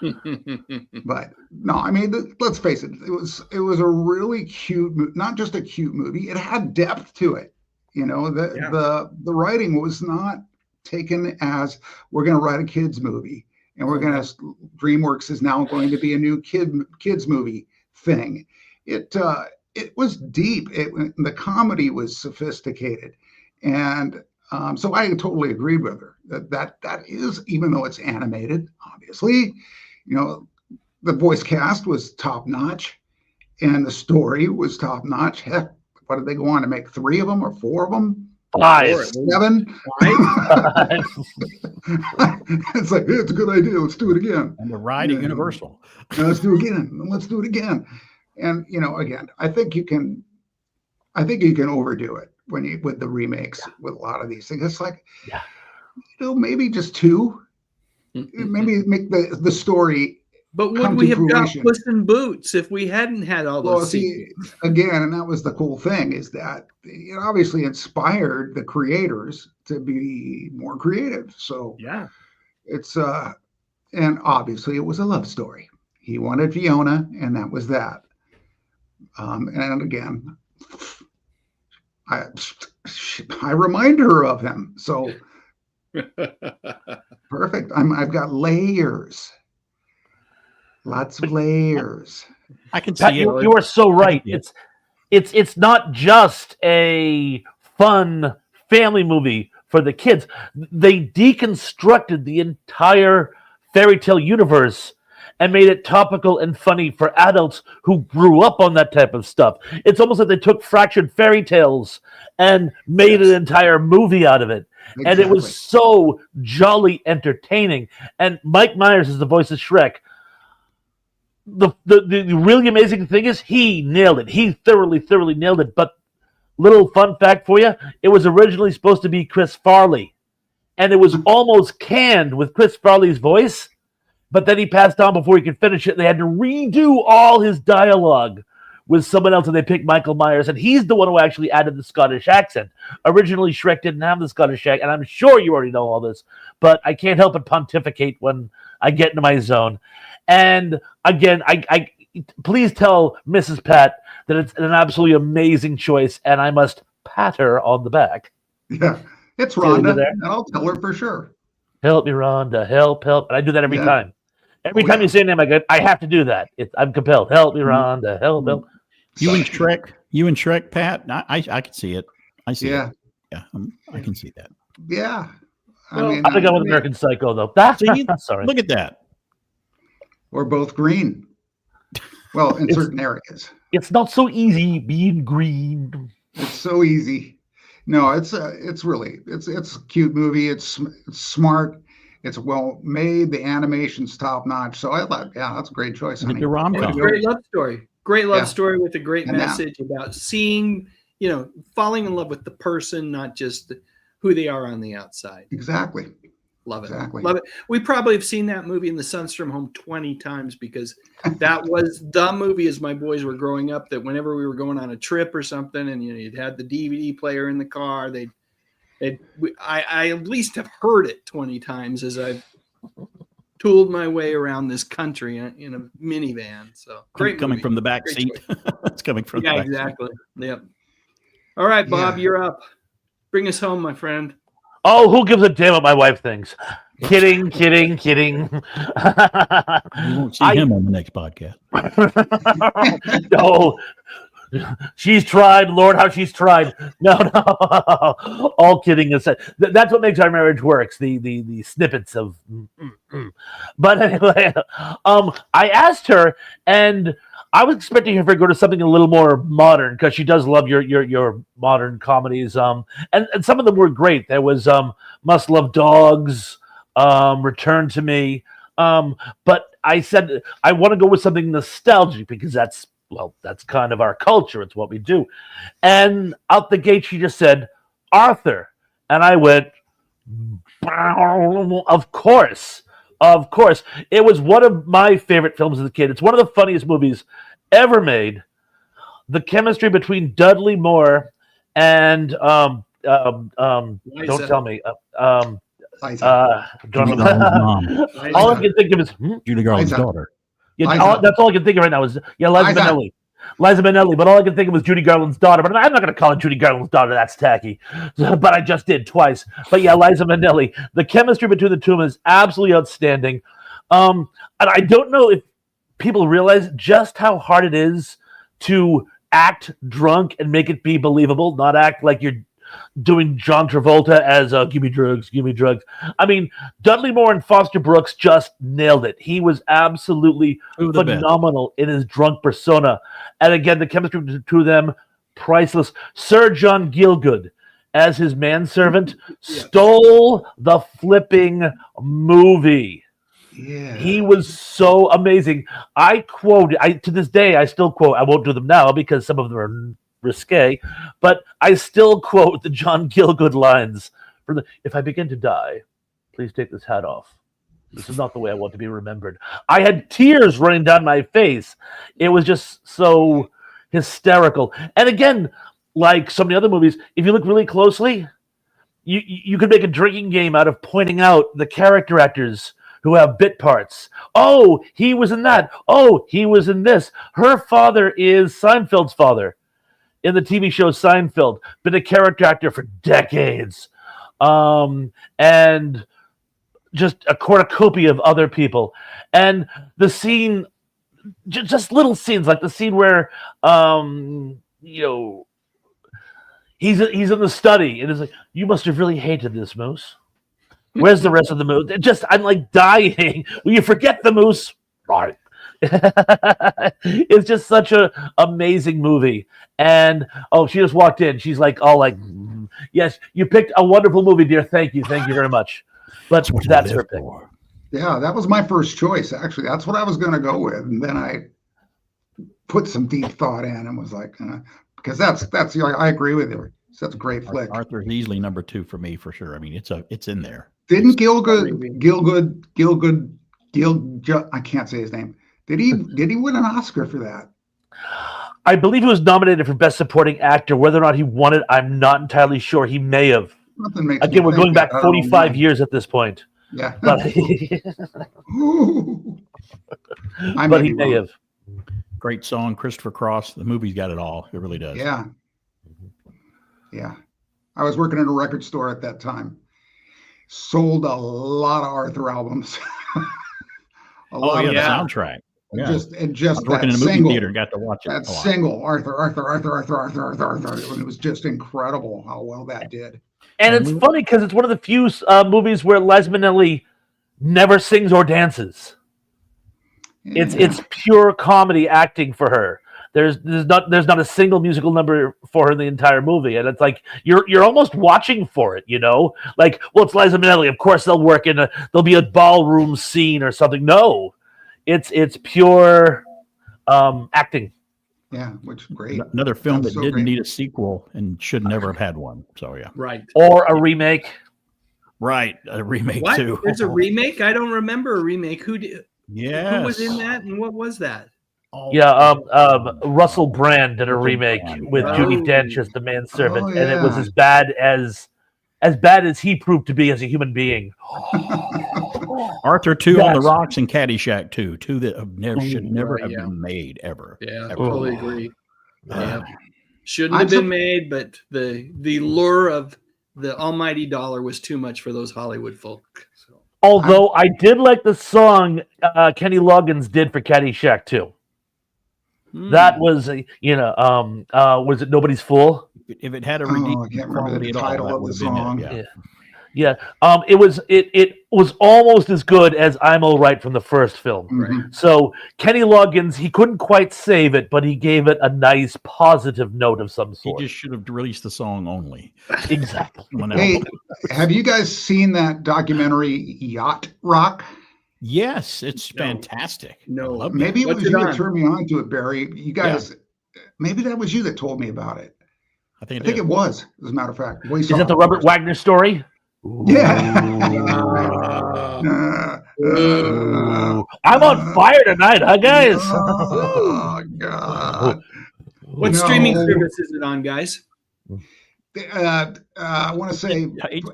But no, I mean, let's face it. It was a really cute, not just a cute movie. It had depth to it. The writing was not taken as we're going to write a kids movie and we're going to DreamWorks is now going to be a new kids movie thing. It was deep. The comedy was sophisticated, and So I totally agreed with her that is, even though it's animated, obviously, the voice cast was top notch, and the story was top notch. Heck, what did they go on to make? 3 of them or 4 of them? 5. 7? 5? It's like, hey, it's a good idea. Let's do it again. And the ride at Universal. Let's do it again. Let's do it again. And again, I think you can overdo it with the remakes with a lot of these things. It's like, maybe just 2. Maybe make the story. But would we have got Puss in Boots if we hadn't had all those sequels? Again, and that was the cool thing, is that it obviously inspired the creators to be more creative. So yeah, it's and obviously it was a love story. He wanted Fiona, and that was that. And again, I remind her of him. So perfect. I've got layers. Lots of layers. I can see Pat, it. you are so right. It's not just a fun family movie for the kids. They deconstructed the entire fairy tale universe and made it topical and funny for adults who grew up on that type of stuff. It's almost like they took fractured fairy tales and made an entire movie out of it. Exactly. And it was so jolly entertaining. And Mike Myers is the voice of Shrek. The really amazing thing is he nailed it. He thoroughly nailed it. But little fun fact for you, it was originally supposed to be Chris Farley. And it was almost canned with Chris Farley's voice. But then he passed on before he could finish it. They had to redo all his dialogue with someone else, and they picked Michael Myers. And he's the one who actually added the Scottish accent. Originally, Shrek didn't have the Scottish accent, and I'm sure you already know all this. But I can't help but pontificate when I get into my zone. And again, I please tell Mrs. Pat that it's an absolutely amazing choice, and I must pat her on the back. Yeah, it's Rhonda, and I'll tell her for sure. Help me, Rhonda. Help. And I do that every time. Every time you say a name, I have to do that. I'm compelled. Help me, Rhonda. Help. You and Shrek, Pat. I can see it. I see it. Yeah, I can see that. Yeah. I think I'm with American Psycho, though. Sorry. Look at that. Or both green. Well, in certain areas. It's not so easy being green. It's so easy. No, it's a cute movie. It's smart. It's well made. The animation's top notch. So I thought, that's a great choice. It's a rom-com. Great love story. Great love story with a great message about seeing, falling in love with the person, not just who they are on the outside. Exactly. Love it. Exactly. Love it. We probably have seen that movie in the Sunstrom home 20 times because that was the movie as my boys were growing up, that whenever we were going on a trip or something and you'd had the DVD player in the car, I at least have heard it 20 times as I've tooled my way around this country in a minivan. So great coming movie. From the back seat. It's coming from the back exactly. Seat. Yep. All right, Bob, you're up. Bring us home, my friend. Oh, who gives a damn what my wife thinks? Kidding. You won't see him on the next podcast. No. She's tried, Lord, how she's tried. No. All kidding aside. That's what makes our marriage works. The snippets of. But anyway, I asked her, and I was expecting her to go to something a little more modern because she does love your modern comedies. And some of them were great. There was Must Love Dogs, Return to Me. But I said I want to go with something nostalgic because that's kind of our culture. It's what we do. And out the gate, she just said, Arthur. And I went, of course. Of course. It was one of my favorite films as a kid. It's one of the funniest movies ever made. The chemistry between Dudley Moore and don't tell me. All I can think of is Judy Garland's daughter. Yeah, that's all I can think of right now is Liza Minnelli. Liza Minnelli, but all I can think of was Judy Garland's daughter. But I'm not going to call it Judy Garland's daughter. That's tacky. But I just did twice. But yeah, Liza Minnelli. The chemistry between the two of them is absolutely outstanding. And I don't know if people realize just how hard it is to act drunk and make it be believable, not act like you're doing John Travolta as give me drugs, give me drugs. I mean, Dudley Moore and Foster Brooks just nailed it. He was absolutely phenomenal in his drunk persona. And again, the chemistry between the two of them, priceless. Sir John Gielgud as his manservant stole the flipping movie. Yeah. He was so amazing. To this day, I still quote, I won't do them now because some of them are risque, but I still quote the John Gielgud lines from if I begin to die, please take this hat off. This is not the way I want to be remembered. I had tears running down my face. It was just so hysterical. And again, like so many other movies, if you look really closely, you could make a drinking game out of pointing out the character actors who have bit parts. Oh, he was in that. Oh, he was in this. Her father is Seinfeld's father in the TV show Seinfeld. Been a character actor for decades. And just a cornucopia of other people. And the scene, just little scenes, like the scene where, he's in the study and it's like, you must have really hated this, Moose. Where's the rest of the moose? I'm like dying. Will you forget the moose? Right. It's just such an amazing movie. And she just walked in. She's like, yes, you picked a wonderful movie, dear. Thank you very much. But that's her pick. Yeah, that was my first choice. Actually, that's what I was going to go with, and then I put some deep thought in and was like, because that's I agree with you. That's a great flick. Arthur's easily number 2 for me for sure. I mean, it's in there. Didn't Gielgud, I can't say his name. Did he win an Oscar for that? I believe he was nominated for Best Supporting Actor. Whether or not he won it, I'm not entirely sure. He may have. Again, we're going back 45 years at this point. Yeah. But he may have. Great song, Christopher Cross. The movie's got it all. It really does. Yeah. Yeah. I was working in a record store at that time. Sold a lot of Arthur albums. The soundtrack. Yeah. Just I was working in a movie theater and got to watch it. That single, Arthur. It was just incredible how well that did. And it's funny because it's one of the few movies where Liza Minnelli never sings or dances. Yeah. It's pure comedy acting for her. There's not a single musical number for her in the entire movie, and it's like you're almost watching for it, Like, well, it's Liza Minnelli. Of course, there'll be a ballroom scene or something. No, it's pure acting. Yeah, which is great. Another film that didn't need a sequel and should never have had one. So yeah, right. Or a remake. Right, a remake what? Too. There's a remake. I don't remember a remake. Who did? Yeah. Who was in that, and what was that? Russell Brand did a remake with Judi Dench as the manservant, and it was as bad as he proved to be as a human being. Arthur 2 on the Rocks and Caddyshack 2, two that should never have been made ever. Yeah, I totally agree. Yeah, shouldn't have been made, but the lure of the almighty dollar was too much for those Hollywood folk. So. Although I did like the song Kenny Loggins did for Caddyshack 2. That was, was it Nobody's Fool? If it had a redeeming quality at all, that would have been it. Yeah. It was almost as good as I'm All Right from the first film. Mm-hmm. So Kenny Loggins, he couldn't quite save it, but he gave it a nice positive note of some sort. He just should have released the song only. Exactly. Hey, have you guys seen that documentary Yacht Rock? Yes, it's fantastic. No, maybe it was you that turned me on to it, Barry. You guys, maybe that was you that told me about it. I think it was, as a matter of fact. Is that the Robert Wagner story? Yeah. I'm on fire tonight, huh, guys? Oh, God. What streaming service is it on, guys? I want to say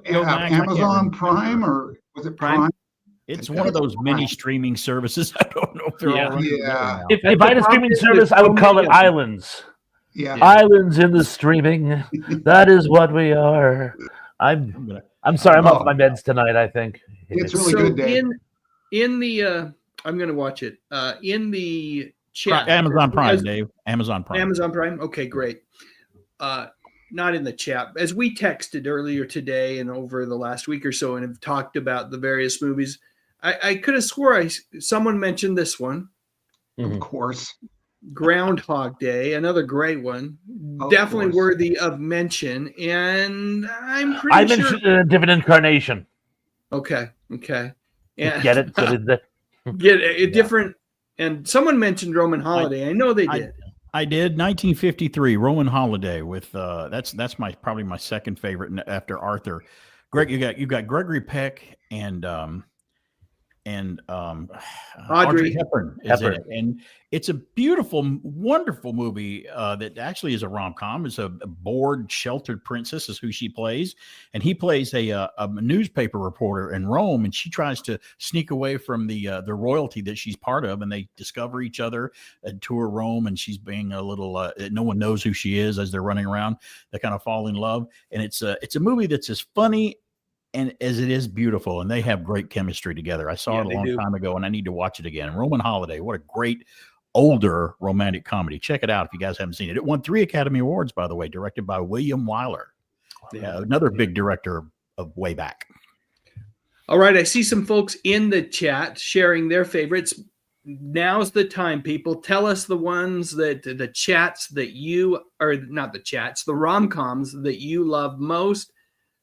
Amazon Prime, or was it Prime? It's one of those mini streaming services. I don't know if they're all running yeah. If I had a streaming service, I would call it Islands. Yeah. Islands in the streaming. That is what we are. I'm sorry, I'm off my meds tonight, I think. It's really good, Dave. In the I'm gonna watch it. In the chat. Amazon Prime, Dave. Amazon Prime. Amazon Prime. Okay, great. not in the chat, as we texted earlier today and over the last week or so and have talked about the various movies, I could have swore someone mentioned this one. Of course. Groundhog Day, another great one. Definitely worthy of mention. And I'm pretty I sure. mentioned a different incarnation. Okay. And Get it? get a different. And someone mentioned Roman Holiday. I know they did. I did 1953 Roman Holiday with that's probably my second favorite after Arthur. Greg, you got Gregory Peck and Audrey Hepburn is in it, and it's a beautiful, wonderful movie that actually is a rom-com. It's a bored, sheltered princess is who she plays, and he plays a newspaper reporter in Rome, and she tries to sneak away from the royalty that she's part of, and they discover each other and tour Rome, and she's being a little no one knows who she is as they're running around. They kind of fall in love, and it's a movie that's as funny and as it is beautiful, and they have great chemistry together. I saw it a long time ago, and I need to watch it again. Roman Holiday, what a great older romantic comedy. Check it out if you guys haven't seen it. It won 3 Academy Awards, by the way, directed by William Wyler, another big director of way back. All right, I see some folks in the chat sharing their favorites. Now's the time, people. Tell us the ones that the chats that you, or not the chats, the rom-coms that you love most.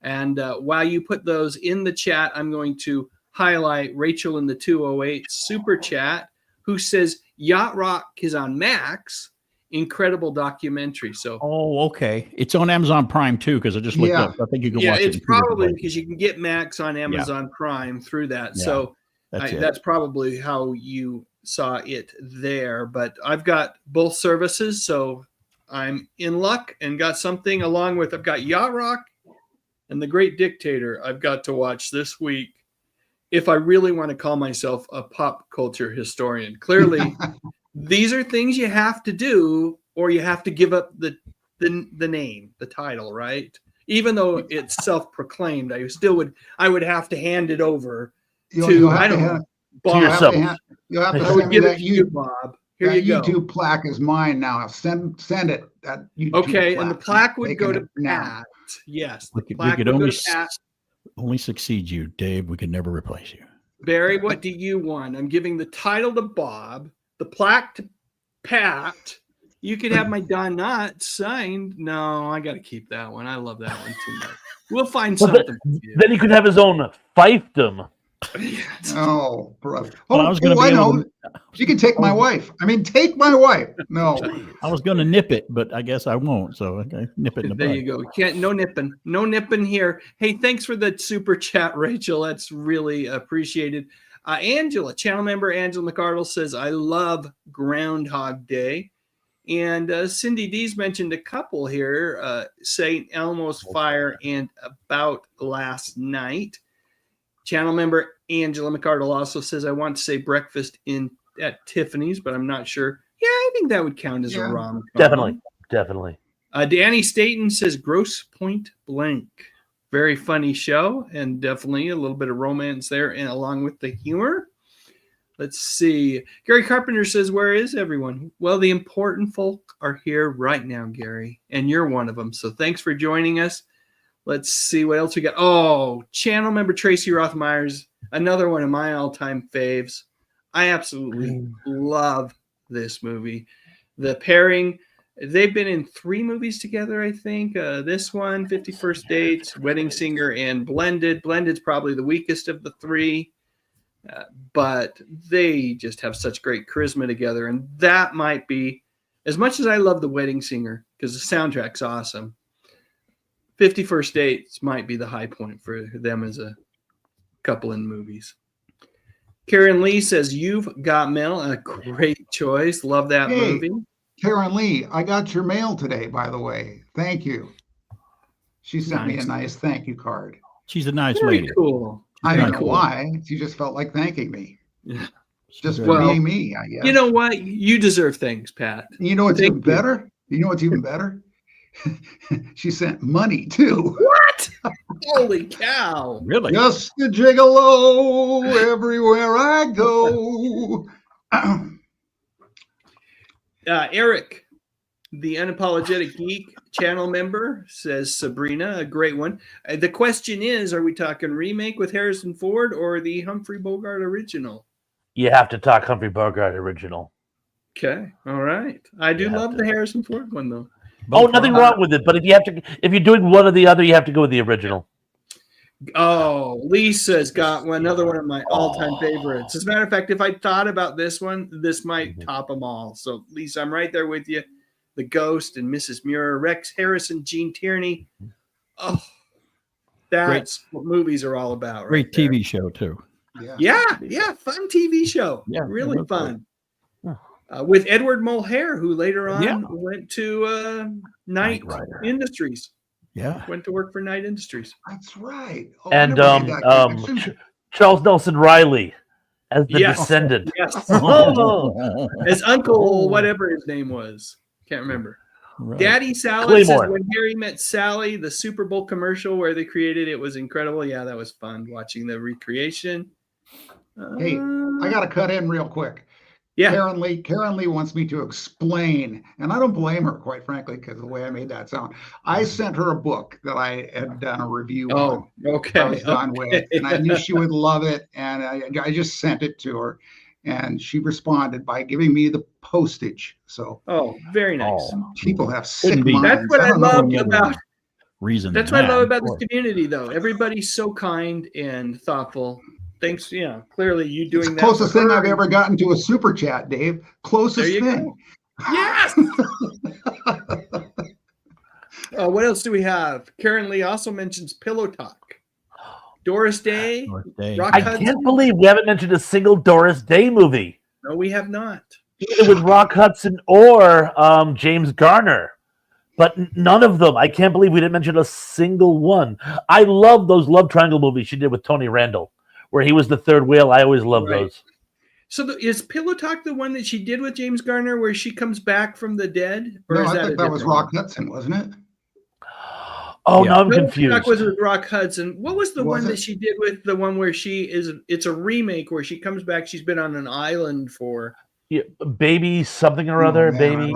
And while you put those in the chat, I'm going to highlight Rachel in the 208 super chat, who says Yacht Rock is on Max. Incredible documentary. So, okay, it's on Amazon Prime too, because I just looked up. I think you can watch it. It's probably because you can get Max on Amazon Prime through that. Yeah, so that's probably how you saw it there. But I've got both services, so I'm in luck and got something along with. I've got Yacht Rock and The Great Dictator I've got to watch this week if I really want to call myself a pop culture historian. Clearly, these are things you have to do, or you have to give up the name, the title, right? Even though it's self-proclaimed, I would have to hand it over to yourself. You'll have to send me that Bob. Here you go. YouTube plaque is mine now. Send it. That YouTube okay, plaque. And the plaque would go to Pat. Yes, we could only succeed you, Dave. We could never replace you. Barry, what do you want? I'm giving the title to Bob, the plaque to Pat. You could have my Don Knotts signed. No, I got to keep that one. I love that one too much. We'll find something. Then he could have his own fiefdom. Oh, brother. Well, I know. You can take my wife. Take my wife. No. I was going to nip it, but I guess I won't. So okay, nip it in the There bud. you go. No nipping here. Hey, thanks for the super chat, Rachel. That's really appreciated. Angela, channel member Angela McArdle says, I love Groundhog Day. And Cindy D's mentioned a couple here, St. Elmo's Fire and About Last Night. Channel member Angela McArdle also says, I want to say Breakfast at Tiffany's, but I'm not sure. Yeah, I think that would count as a rom-com. Definitely. Danny Staten says Grosse Pointe Blank. Very funny show, and definitely a little bit of romance there, and along with the humor. Let's see. Gary Carpenter says, where is everyone? Well, the important folk are here right now, Gary, and you're one of them. So thanks for joining us. Let's see what else we got. Oh, channel member Tracy Rothmeyer's another one of my all-time faves. I absolutely love this movie. The pairing, they've been in 3 movies together, I think. This one, 51st Dates, Wedding Singer, and Blended. Blended's probably the weakest of the 3, but they just have such great charisma together. And that might be, as much as I love The Wedding Singer, because the soundtrack's awesome, 51st Dates might be the high point for them as a couple in movies. Karen Lee says, You've Got Mail, a great choice. Love that movie. Karen Lee, I got your mail today, by the way. Thank you. She sent me a nice thank you card. She's a nice lady. Cool. I don't know why. She just felt like thanking me. Just for being me, I guess. You know what? You deserve things, Pat. You know what's even better? You know what's even better? She sent money too. What? Holy cow. Really? Just a gigolo everywhere I go. Eric The Unapologetic Geek channel member says Sabrina, a great one. The question is, are we talking remake with Harrison Ford or the Humphrey Bogart original? You have to talk Humphrey Bogart original. Okay, all right. I do love the Harrison Ford one though. Nothing wrong with it. But if you're doing one or the other, you have to go with the original. Oh, Lisa's got another one of my all-time favorites. As a matter of fact, if I thought about this one, this might top them all. So, Lisa, I'm right there with you. The Ghost and Mrs. Muir, Rex Harrison, Gene Tierney. Oh, that's what movies are all about. Great TV show too. Yeah, fun TV show. Yeah, really fun. With Edward Mulhare, who later on went to Knight Industries. Yeah, went to work for Knight Industries. That's right. Oh, and Charles Nelson Riley as the descendant. Yes. As Uncle, whatever his name was. Can't remember. Right. Daddy Sally says when Harry met Sally, the Super Bowl commercial where they created it was incredible. Yeah, that was fun watching the recreation. Hey, I got to cut in real quick. Yeah. Karen Lee wants me to explain, and I don't blame her, quite frankly, because of the way I made that sound. I sent her a book that I had done a review on. Okay. I was done with, and I knew she would love it, and I just sent it to her, and she responded by giving me the postage. So, very nice. People have sick minds. That's what I love about reason. That's what I love about this community, though. Everybody's so kind and thoughtful. Thanks. Yeah, clearly you doing that. Closest thing I've ever gotten to a super chat, Dave. Closest thing. Go. Yes. What else do we have? Karen Lee also mentions Pillow Talk. Doris Day. I can't believe we haven't mentioned a single Doris Day movie. No, we have not. Either with Rock Hudson or James Garner. But none of them. I can't believe we didn't mention a single one. I love those love triangle movies she did with Tony Randall, where he was the third wheel. I always love those. So is Pillow Talk the one that she did with James Garner where she comes back from the dead? Or I think that was Rock Hudson, wasn't it? Oh, no, I'm confused. Talk was with Rock Hudson. What was the one that she did with the one where it's a remake where she comes back, she's been on an island for... Yeah, baby something or other, baby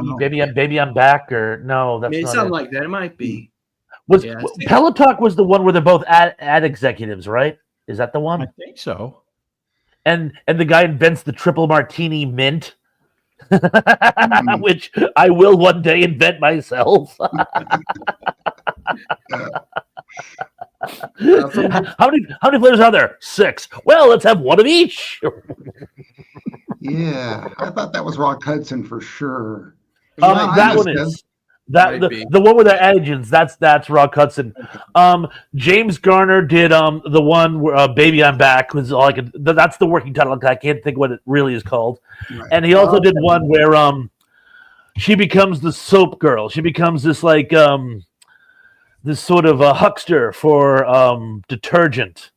I'm back, or no, that's not something like that. It might be. Pillow Talk was the one where they're both ad executives, right? Is that the one? I think so. And the guy invents the triple martini mint, which I will one day invent myself. How many flavors are there? 6. Well, let's have one of each. Yeah, I thought that was Rock Hudson for sure. That one is. The one with the agents, that's Rock Hudson. James Garner did the one where Baby I'm Back was all I could. That's the working title. I can't think what it really is called. Right. And he also did one where she becomes the soap girl. She becomes this like this sort of a huckster for detergent,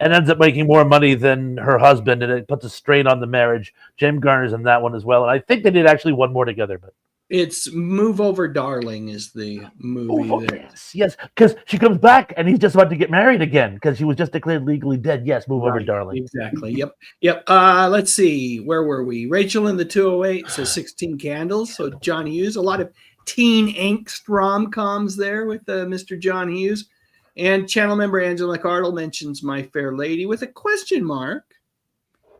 and ends up making more money than her husband, and it puts a strain on the marriage. James Garner's in that one as well, and I think they did actually one more together, but. It's Move Over Darling is the movie. Yes, because she comes back and he's just about to get married again because she was just declared legally dead. Yes, Move Over Darling. Exactly. Yep. Let's see. Where were we? Rachel in the 208 says 16 Candles. So John Hughes. A lot of teen angst rom-coms there with Mr. John Hughes. And channel member Angela McArdle mentions My Fair Lady with a question mark.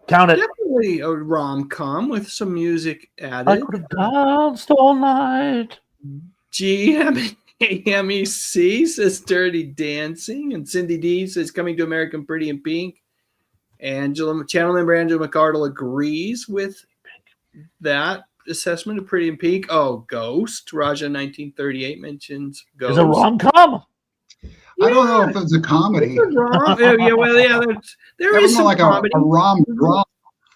Count it. Definitely a rom-com with some music added. I could have danced all night. GMEC says Dirty Dancing. And Cindy D says Coming to America Pretty in Pink. Channel member Angela McArdle agrees with that assessment of Pretty in Pink. Oh, Ghost. Raja 1938 mentions Ghost. Is a rom-com? I don't know if it's a comedy. There is some like comedy. A rom-com.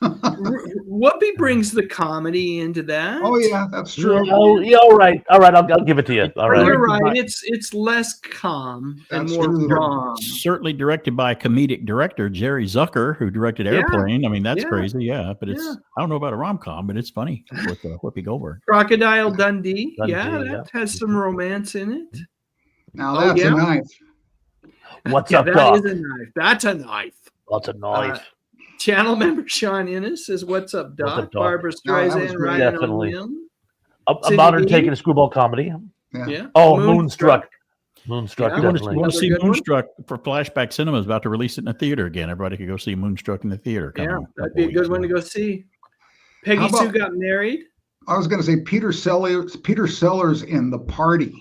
Whoopi brings the comedy into that. Oh yeah, that's true. Yeah, all right. I'll give it to you. All right. You're right. It's less calm and more rom. Certainly directed by comedic director Jerry Zucker, who directed Airplane. I mean, that's crazy. Yeah, but it's I don't know about a rom-com, but it's funny with Whoopi Goldberg. Crocodile Dundee. That has some romance in it. Now that's a knife. What's up, Doc? That is a knife. That's a knife. That's a knife. Channel member Sean Innes says, "What's up, Doc?" Barbara Streisand, Ryan O'Neill. A Cindy modern Bean? take in a screwball comedy. Yeah. Oh, Moonstruck. Moonstruck, Yeah. You want definitely. to see Another good one? Moonstruck for Flashback Cinema is about to release it in the theater again. Everybody could go see Moonstruck in the theater. Yeah, coming that'd couple be a good weeks. one to go see. Peggy How Sue about- got married. I was going to say Peter Sellers in The Party.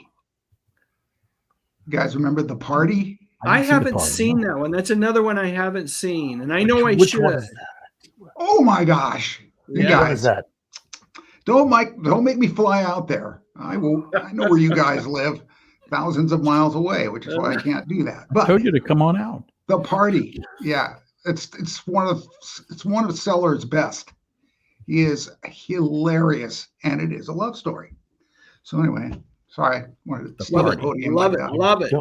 You guys remember The Party? I didn't see The haven't Party, seen no. that one. That's another one I haven't seen, and I know I Which should. one is that? Oh my gosh. You Yeah. What is guys, that? don't make me fly out there. I know where you guys live, thousands of miles away, which is why I can't do that. I But told you to come on out. The Party, yeah, it's one of Sellers' best. He is hilarious, and it is a love story. So anyway, sorry, I wanted to steal Love the it. podium Love like it. that. Love it.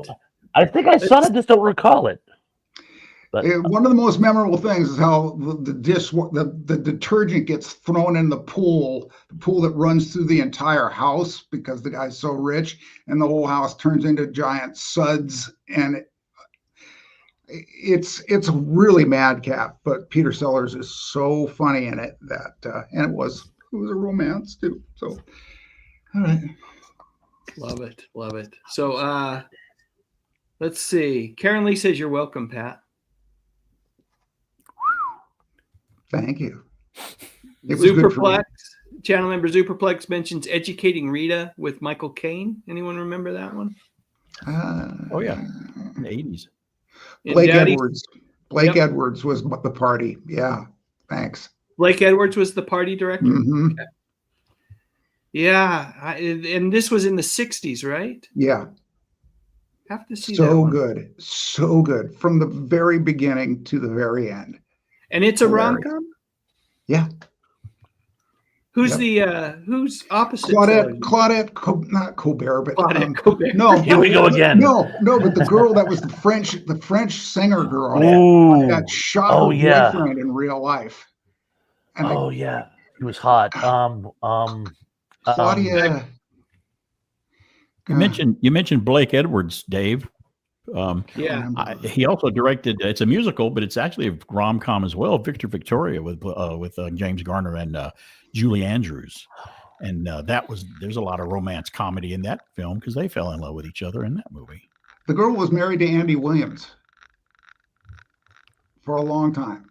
I think I saw it, just don't recall it. But One of the most memorable things is how the detergent gets thrown in the pool that runs through the entire house because the guy's so rich, and the whole house turns into giant suds, and it's really madcap. But Peter Sellers is so funny in it that, and it was a romance too. So, all right. Love it. Love it. So let's see. Karen Lee says you're welcome, Pat. Thank you. It was good for me. Superplex, channel member Superplex mentions Educating Rita with Michael Caine. Anyone remember that one? Oh yeah, in the 80s. And Blake Daddy- Edwards. Blake Yep. Edwards was The Party. Yeah. Thanks. Blake Edwards was the party director. Hmm. Yeah, and this was in the 60s, right? Yeah. Have to see that So one. good. So good. From the very beginning to the very end. And it's a Hilarious. rom-com? Yeah. Who's who's opposite? Sellers? Not Colbert, but Claudette Colbert. no. Here we go again. No, but the girl that was the French singer girl oh, that shot Oh, her yeah. boyfriend in real life. And oh yeah, he was hot. Claudia. You mentioned Blake Edwards, Dave. Yeah. He also directed. It's a musical, but it's actually a rom-com as well. Victor Victoria with James Garner and Julie Andrews, and there's a lot of romance comedy in that film because they fell in love with each other in that movie. The girl was married to Andy Williams for a long time.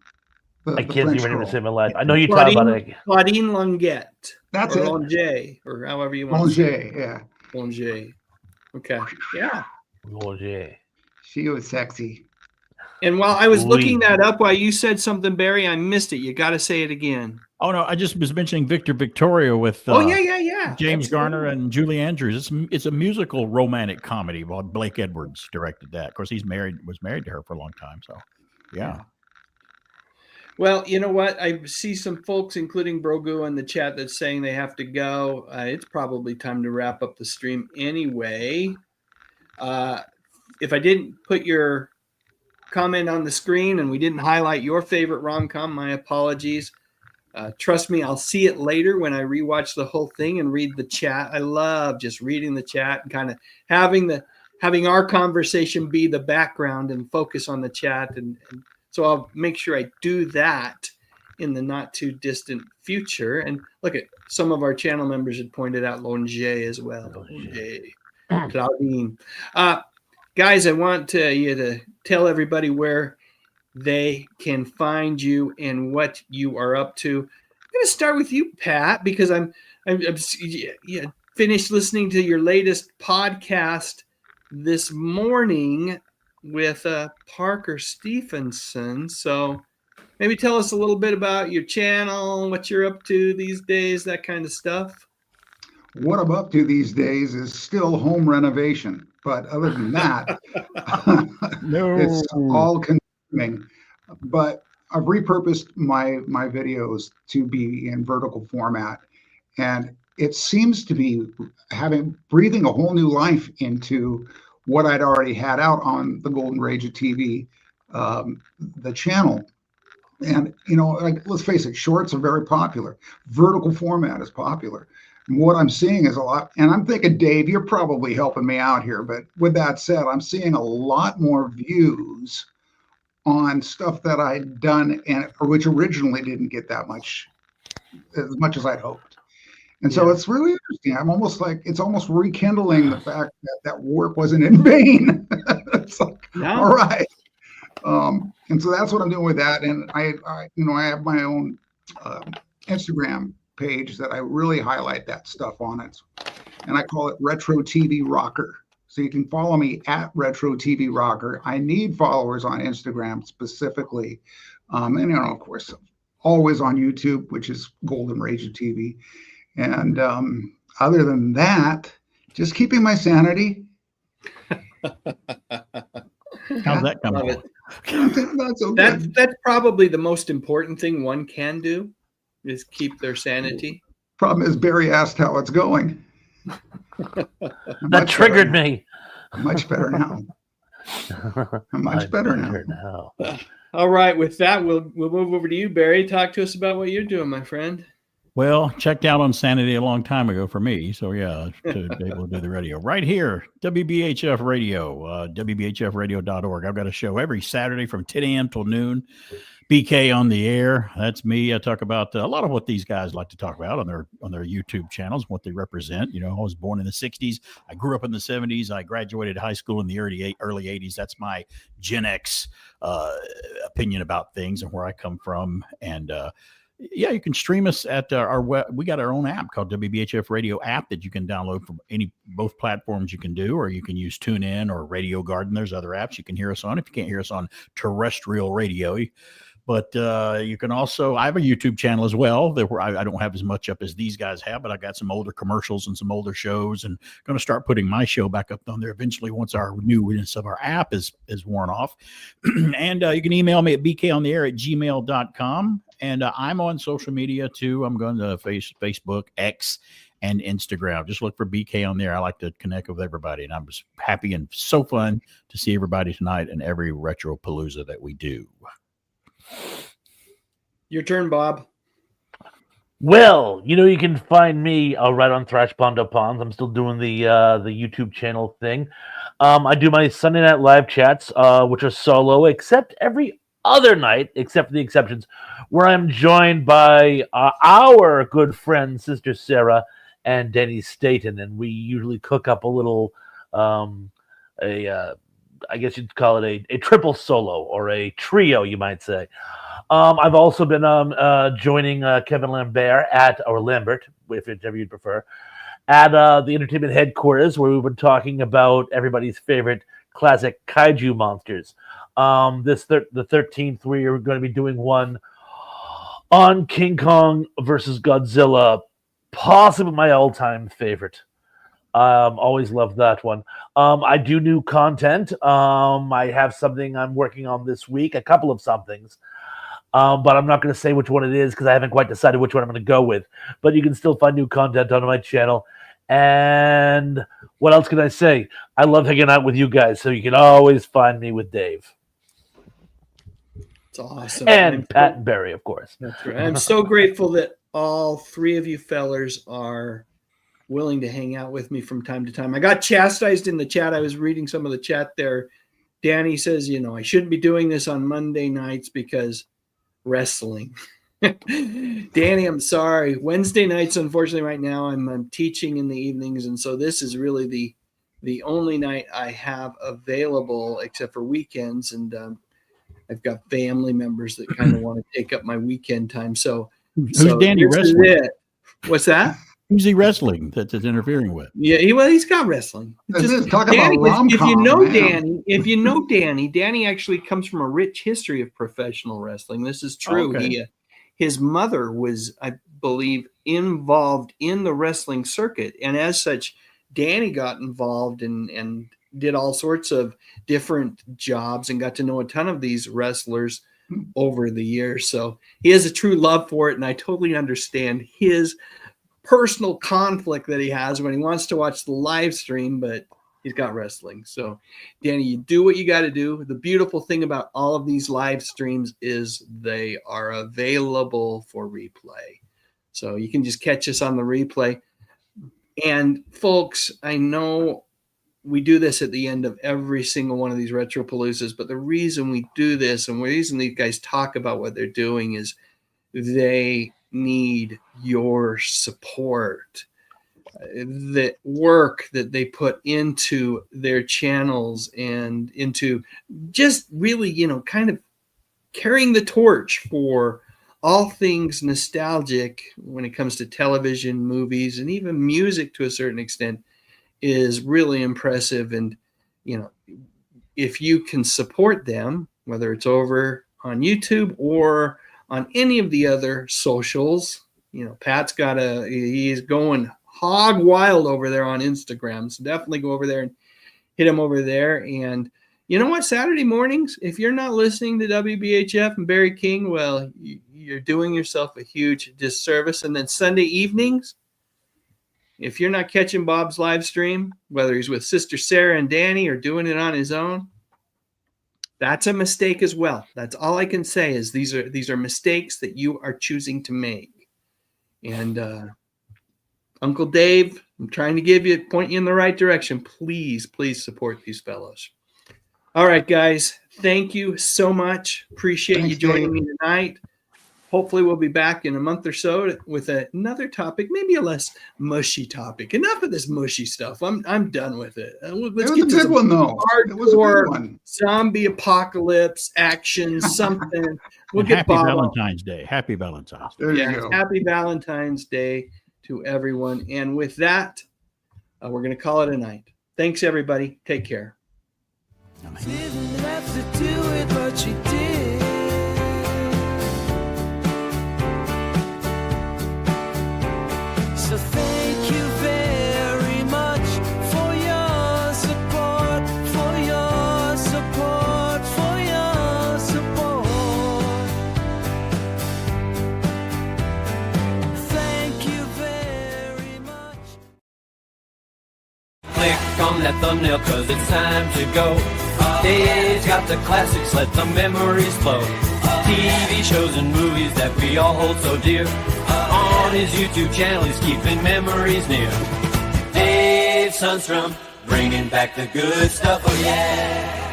I can't French see her name girl. to save my life. I know you talk about it. Claudine Longuette. That's or it. Longet, or however you want to say Longet, yeah. it. Longet. Okay. Yeah. Oh, yeah. She was sexy. And while I was looking Lee. that up, while you said something, Barry, I missed it. You got to say it again. Oh no, I just was mentioning Victor Victoria with yeah. James Absolutely. Garner and Julie Andrews. It's a musical romantic comedy. While Blake Edwards directed that. Of course, was married to her for a long time. So, yeah. Well, you know what? I see some folks, including Brogu, in the chat that's saying they have to go. It's probably time to wrap up the stream anyway. If I didn't put your comment on the screen and we didn't highlight your favorite rom-com, my apologies. Trust me, I'll see it later when I rewatch the whole thing and read the chat. I love just reading the chat and kind of having our conversation be the background and focus on the chat. And so I'll make sure I do that in the not too distant future. And look at some of our channel members had pointed out Longet as well. Longet. Claudine. Guys, I want you to tell everybody where they can find you and what you are up to. I'm going to start with you, Pat, because I'm finished listening to your latest podcast this morning with Parker Stephenson. So maybe tell us a little bit about your channel, what you're up to these days, that kind of stuff. What I'm up to these days is still home renovation. But other than that, it's all consuming. But I've repurposed my videos to be in vertical format. And it seems to be breathing a whole new life into what I'd already had out on the Golden Rage of TV, the channel. And, let's face it, shorts are very popular. Vertical format is popular. And what I'm seeing is a lot, and I'm thinking, Dave, you're probably helping me out here. But with that said, I'm seeing a lot more views on stuff that I'd done, which originally didn't get that much, as much as I'd hoped. And so it's really interesting. I'm almost like it's almost rekindling the fact that that work wasn't in vain. It's like, all right. And so that's what I'm doing with that. And I have my own Instagram page that I really highlight that stuff on it. And I call it Retro TV Rocker. So you can follow me at Retro TV Rocker. I need followers on Instagram specifically. And, of course, always on YouTube, which is Golden Rage TV. And other than that, just keeping my sanity. How's that coming? That's probably the most important thing one can do is keep their sanity. Problem is, Barry asked how it's going. That triggered me. Much better now. I'm much better now. All right, with that, we'll move over to you, Barry. Talk to us about what you're doing, my friend. Well, checked out on Sanity a long time ago for me. So, yeah, to be able to do the radio. Right here, WBHF Radio, WBHFradio.org. I've got a show every Saturday from 10 a.m. till noon. BK on the air. That's me. I talk about a lot of what these guys like to talk about on their YouTube channels, what they represent. I was born in the 60s. I grew up in the 70s. I graduated high school in the early 80s. That's my Gen X opinion about things and where I come from. And yeah, you can stream us at our web. We got our own app called WBHF Radio app that you can download from both platforms you can do, or you can use TuneIn or Radio Garden. There's other apps you can hear us on if you can't hear us on terrestrial radio. But you can also, I have a YouTube channel as well that where I don't have as much up as these guys have, but I got some older commercials and some older shows, and going to start putting my show back up on there eventually once our newness of our app is worn off. And you can email me at bkontheair@gmail.com. And I'm on social media too. I'm going to Facebook, X, and Instagram. Just look for BK on there. I like to connect with everybody, and I'm just happy and so fun to see everybody tonight and every Retro Palooza that we do. Your turn, Bob. Well, you can find me right on Thrash Pondo Ponds. I'm still doing the YouTube channel thing. I do my Sunday Night Live chats, which are solo, except every other night, except for the exceptions, where I'm joined by our good friend, Sister Sarah, and Denny Staten, and we usually cook up a little, I guess you'd call it a triple solo or a trio, you might say. I've also been joining Kevin Lambert or Lambert, whichever you'd prefer, at the entertainment headquarters, where we've been talking about everybody's favorite classic kaiju monsters. The 13th, we are going to be doing one on King Kong versus Godzilla, possibly my all-time favorite. Always loved that one. I do new content. I have something I'm working on this week, a couple of somethings. But I'm not going to say which one it is because I haven't quite decided which one I'm going to go with. But you can still find new content on my channel. And what else can I say? I love hanging out with you guys, so you can always find me with Dave. It's awesome. And Pat and Barry, of course. That's right. I'm so grateful that all three of you fellers are willing to hang out with me from time to time. I got chastised in the chat. I was reading some of the chat there. Danny says, I shouldn't be doing this on Monday nights because wrestling. Danny, I'm sorry. Wednesday nights, unfortunately, right now I'm teaching in the evenings, and so this is really the only night I have available, except for weekends. And I've got family members that kind of want to take up my weekend time. So who's Danny wrestling? What's that? Who's he wrestling that's interfering with? Yeah, he's got wrestling. Talking about Rom-Com, if you know Danny actually comes from a rich history of professional wrestling. This is true. Okay. His mother was, I believe, involved in the wrestling circuit, and as such, Danny got involved and did all sorts of different jobs and got to know a ton of these wrestlers over the years. So he has a true love for it, and I totally understand his personal conflict that he has when he wants to watch the live stream, but he's got wrestling. So Danny, you do what you got to do. The beautiful thing about all of these live streams is they are available for replay. So you can just catch us on the replay. And folks, I know we do this at the end of every single one of these Retro Paloozas, but the reason we do this and the reason these guys talk about what they're doing is they need your support. The work that they put into their channels and into just really, kind of carrying the torch for all things nostalgic when it comes to television, movies, and even music to a certain extent is really impressive. And, if you can support them, whether it's over on YouTube or on any of the other socials, Pat's he's going hog wild over there on Instagram. So definitely go over there and hit him over there. And you know what? Saturday mornings, if you're not listening to WBHF and Barry King, well, you're doing yourself a huge disservice. And then Sunday evenings, if you're not catching Bob's live stream, whether he's with Sister Sarah and Danny or doing it on his own, that's a mistake as well. That's all I can say is these are mistakes that you are choosing to make. And Uncle Dave, I'm trying to point you in the right direction. Please support these fellows. All right, guys. Thank you so much. Appreciate you joining me tonight. Hopefully we'll be back in a month or so with another topic, maybe a less mushy topic. Enough of this mushy stuff. I'm done with it. Let's get to a good one, though. It was a good one. Zombie apocalypse action, something. We'll get Happy Valentine's Day. Happy Valentine's Day. There you go. Happy Valentine's Day to everyone. And with that, we're going to call it a night. Thanks, everybody. Take care. Didn't have to do it, but she did. So thank you very much for your support, for your support, for your support. Thank you very much. Click on that thumbnail 'cause it's time to go. Dave's got the classics, let the memories flow. TV shows and movies that we all hold so dear. On his YouTube channel, he's keeping memories near. Dave Sundstrom, bringing back the good stuff, oh yeah.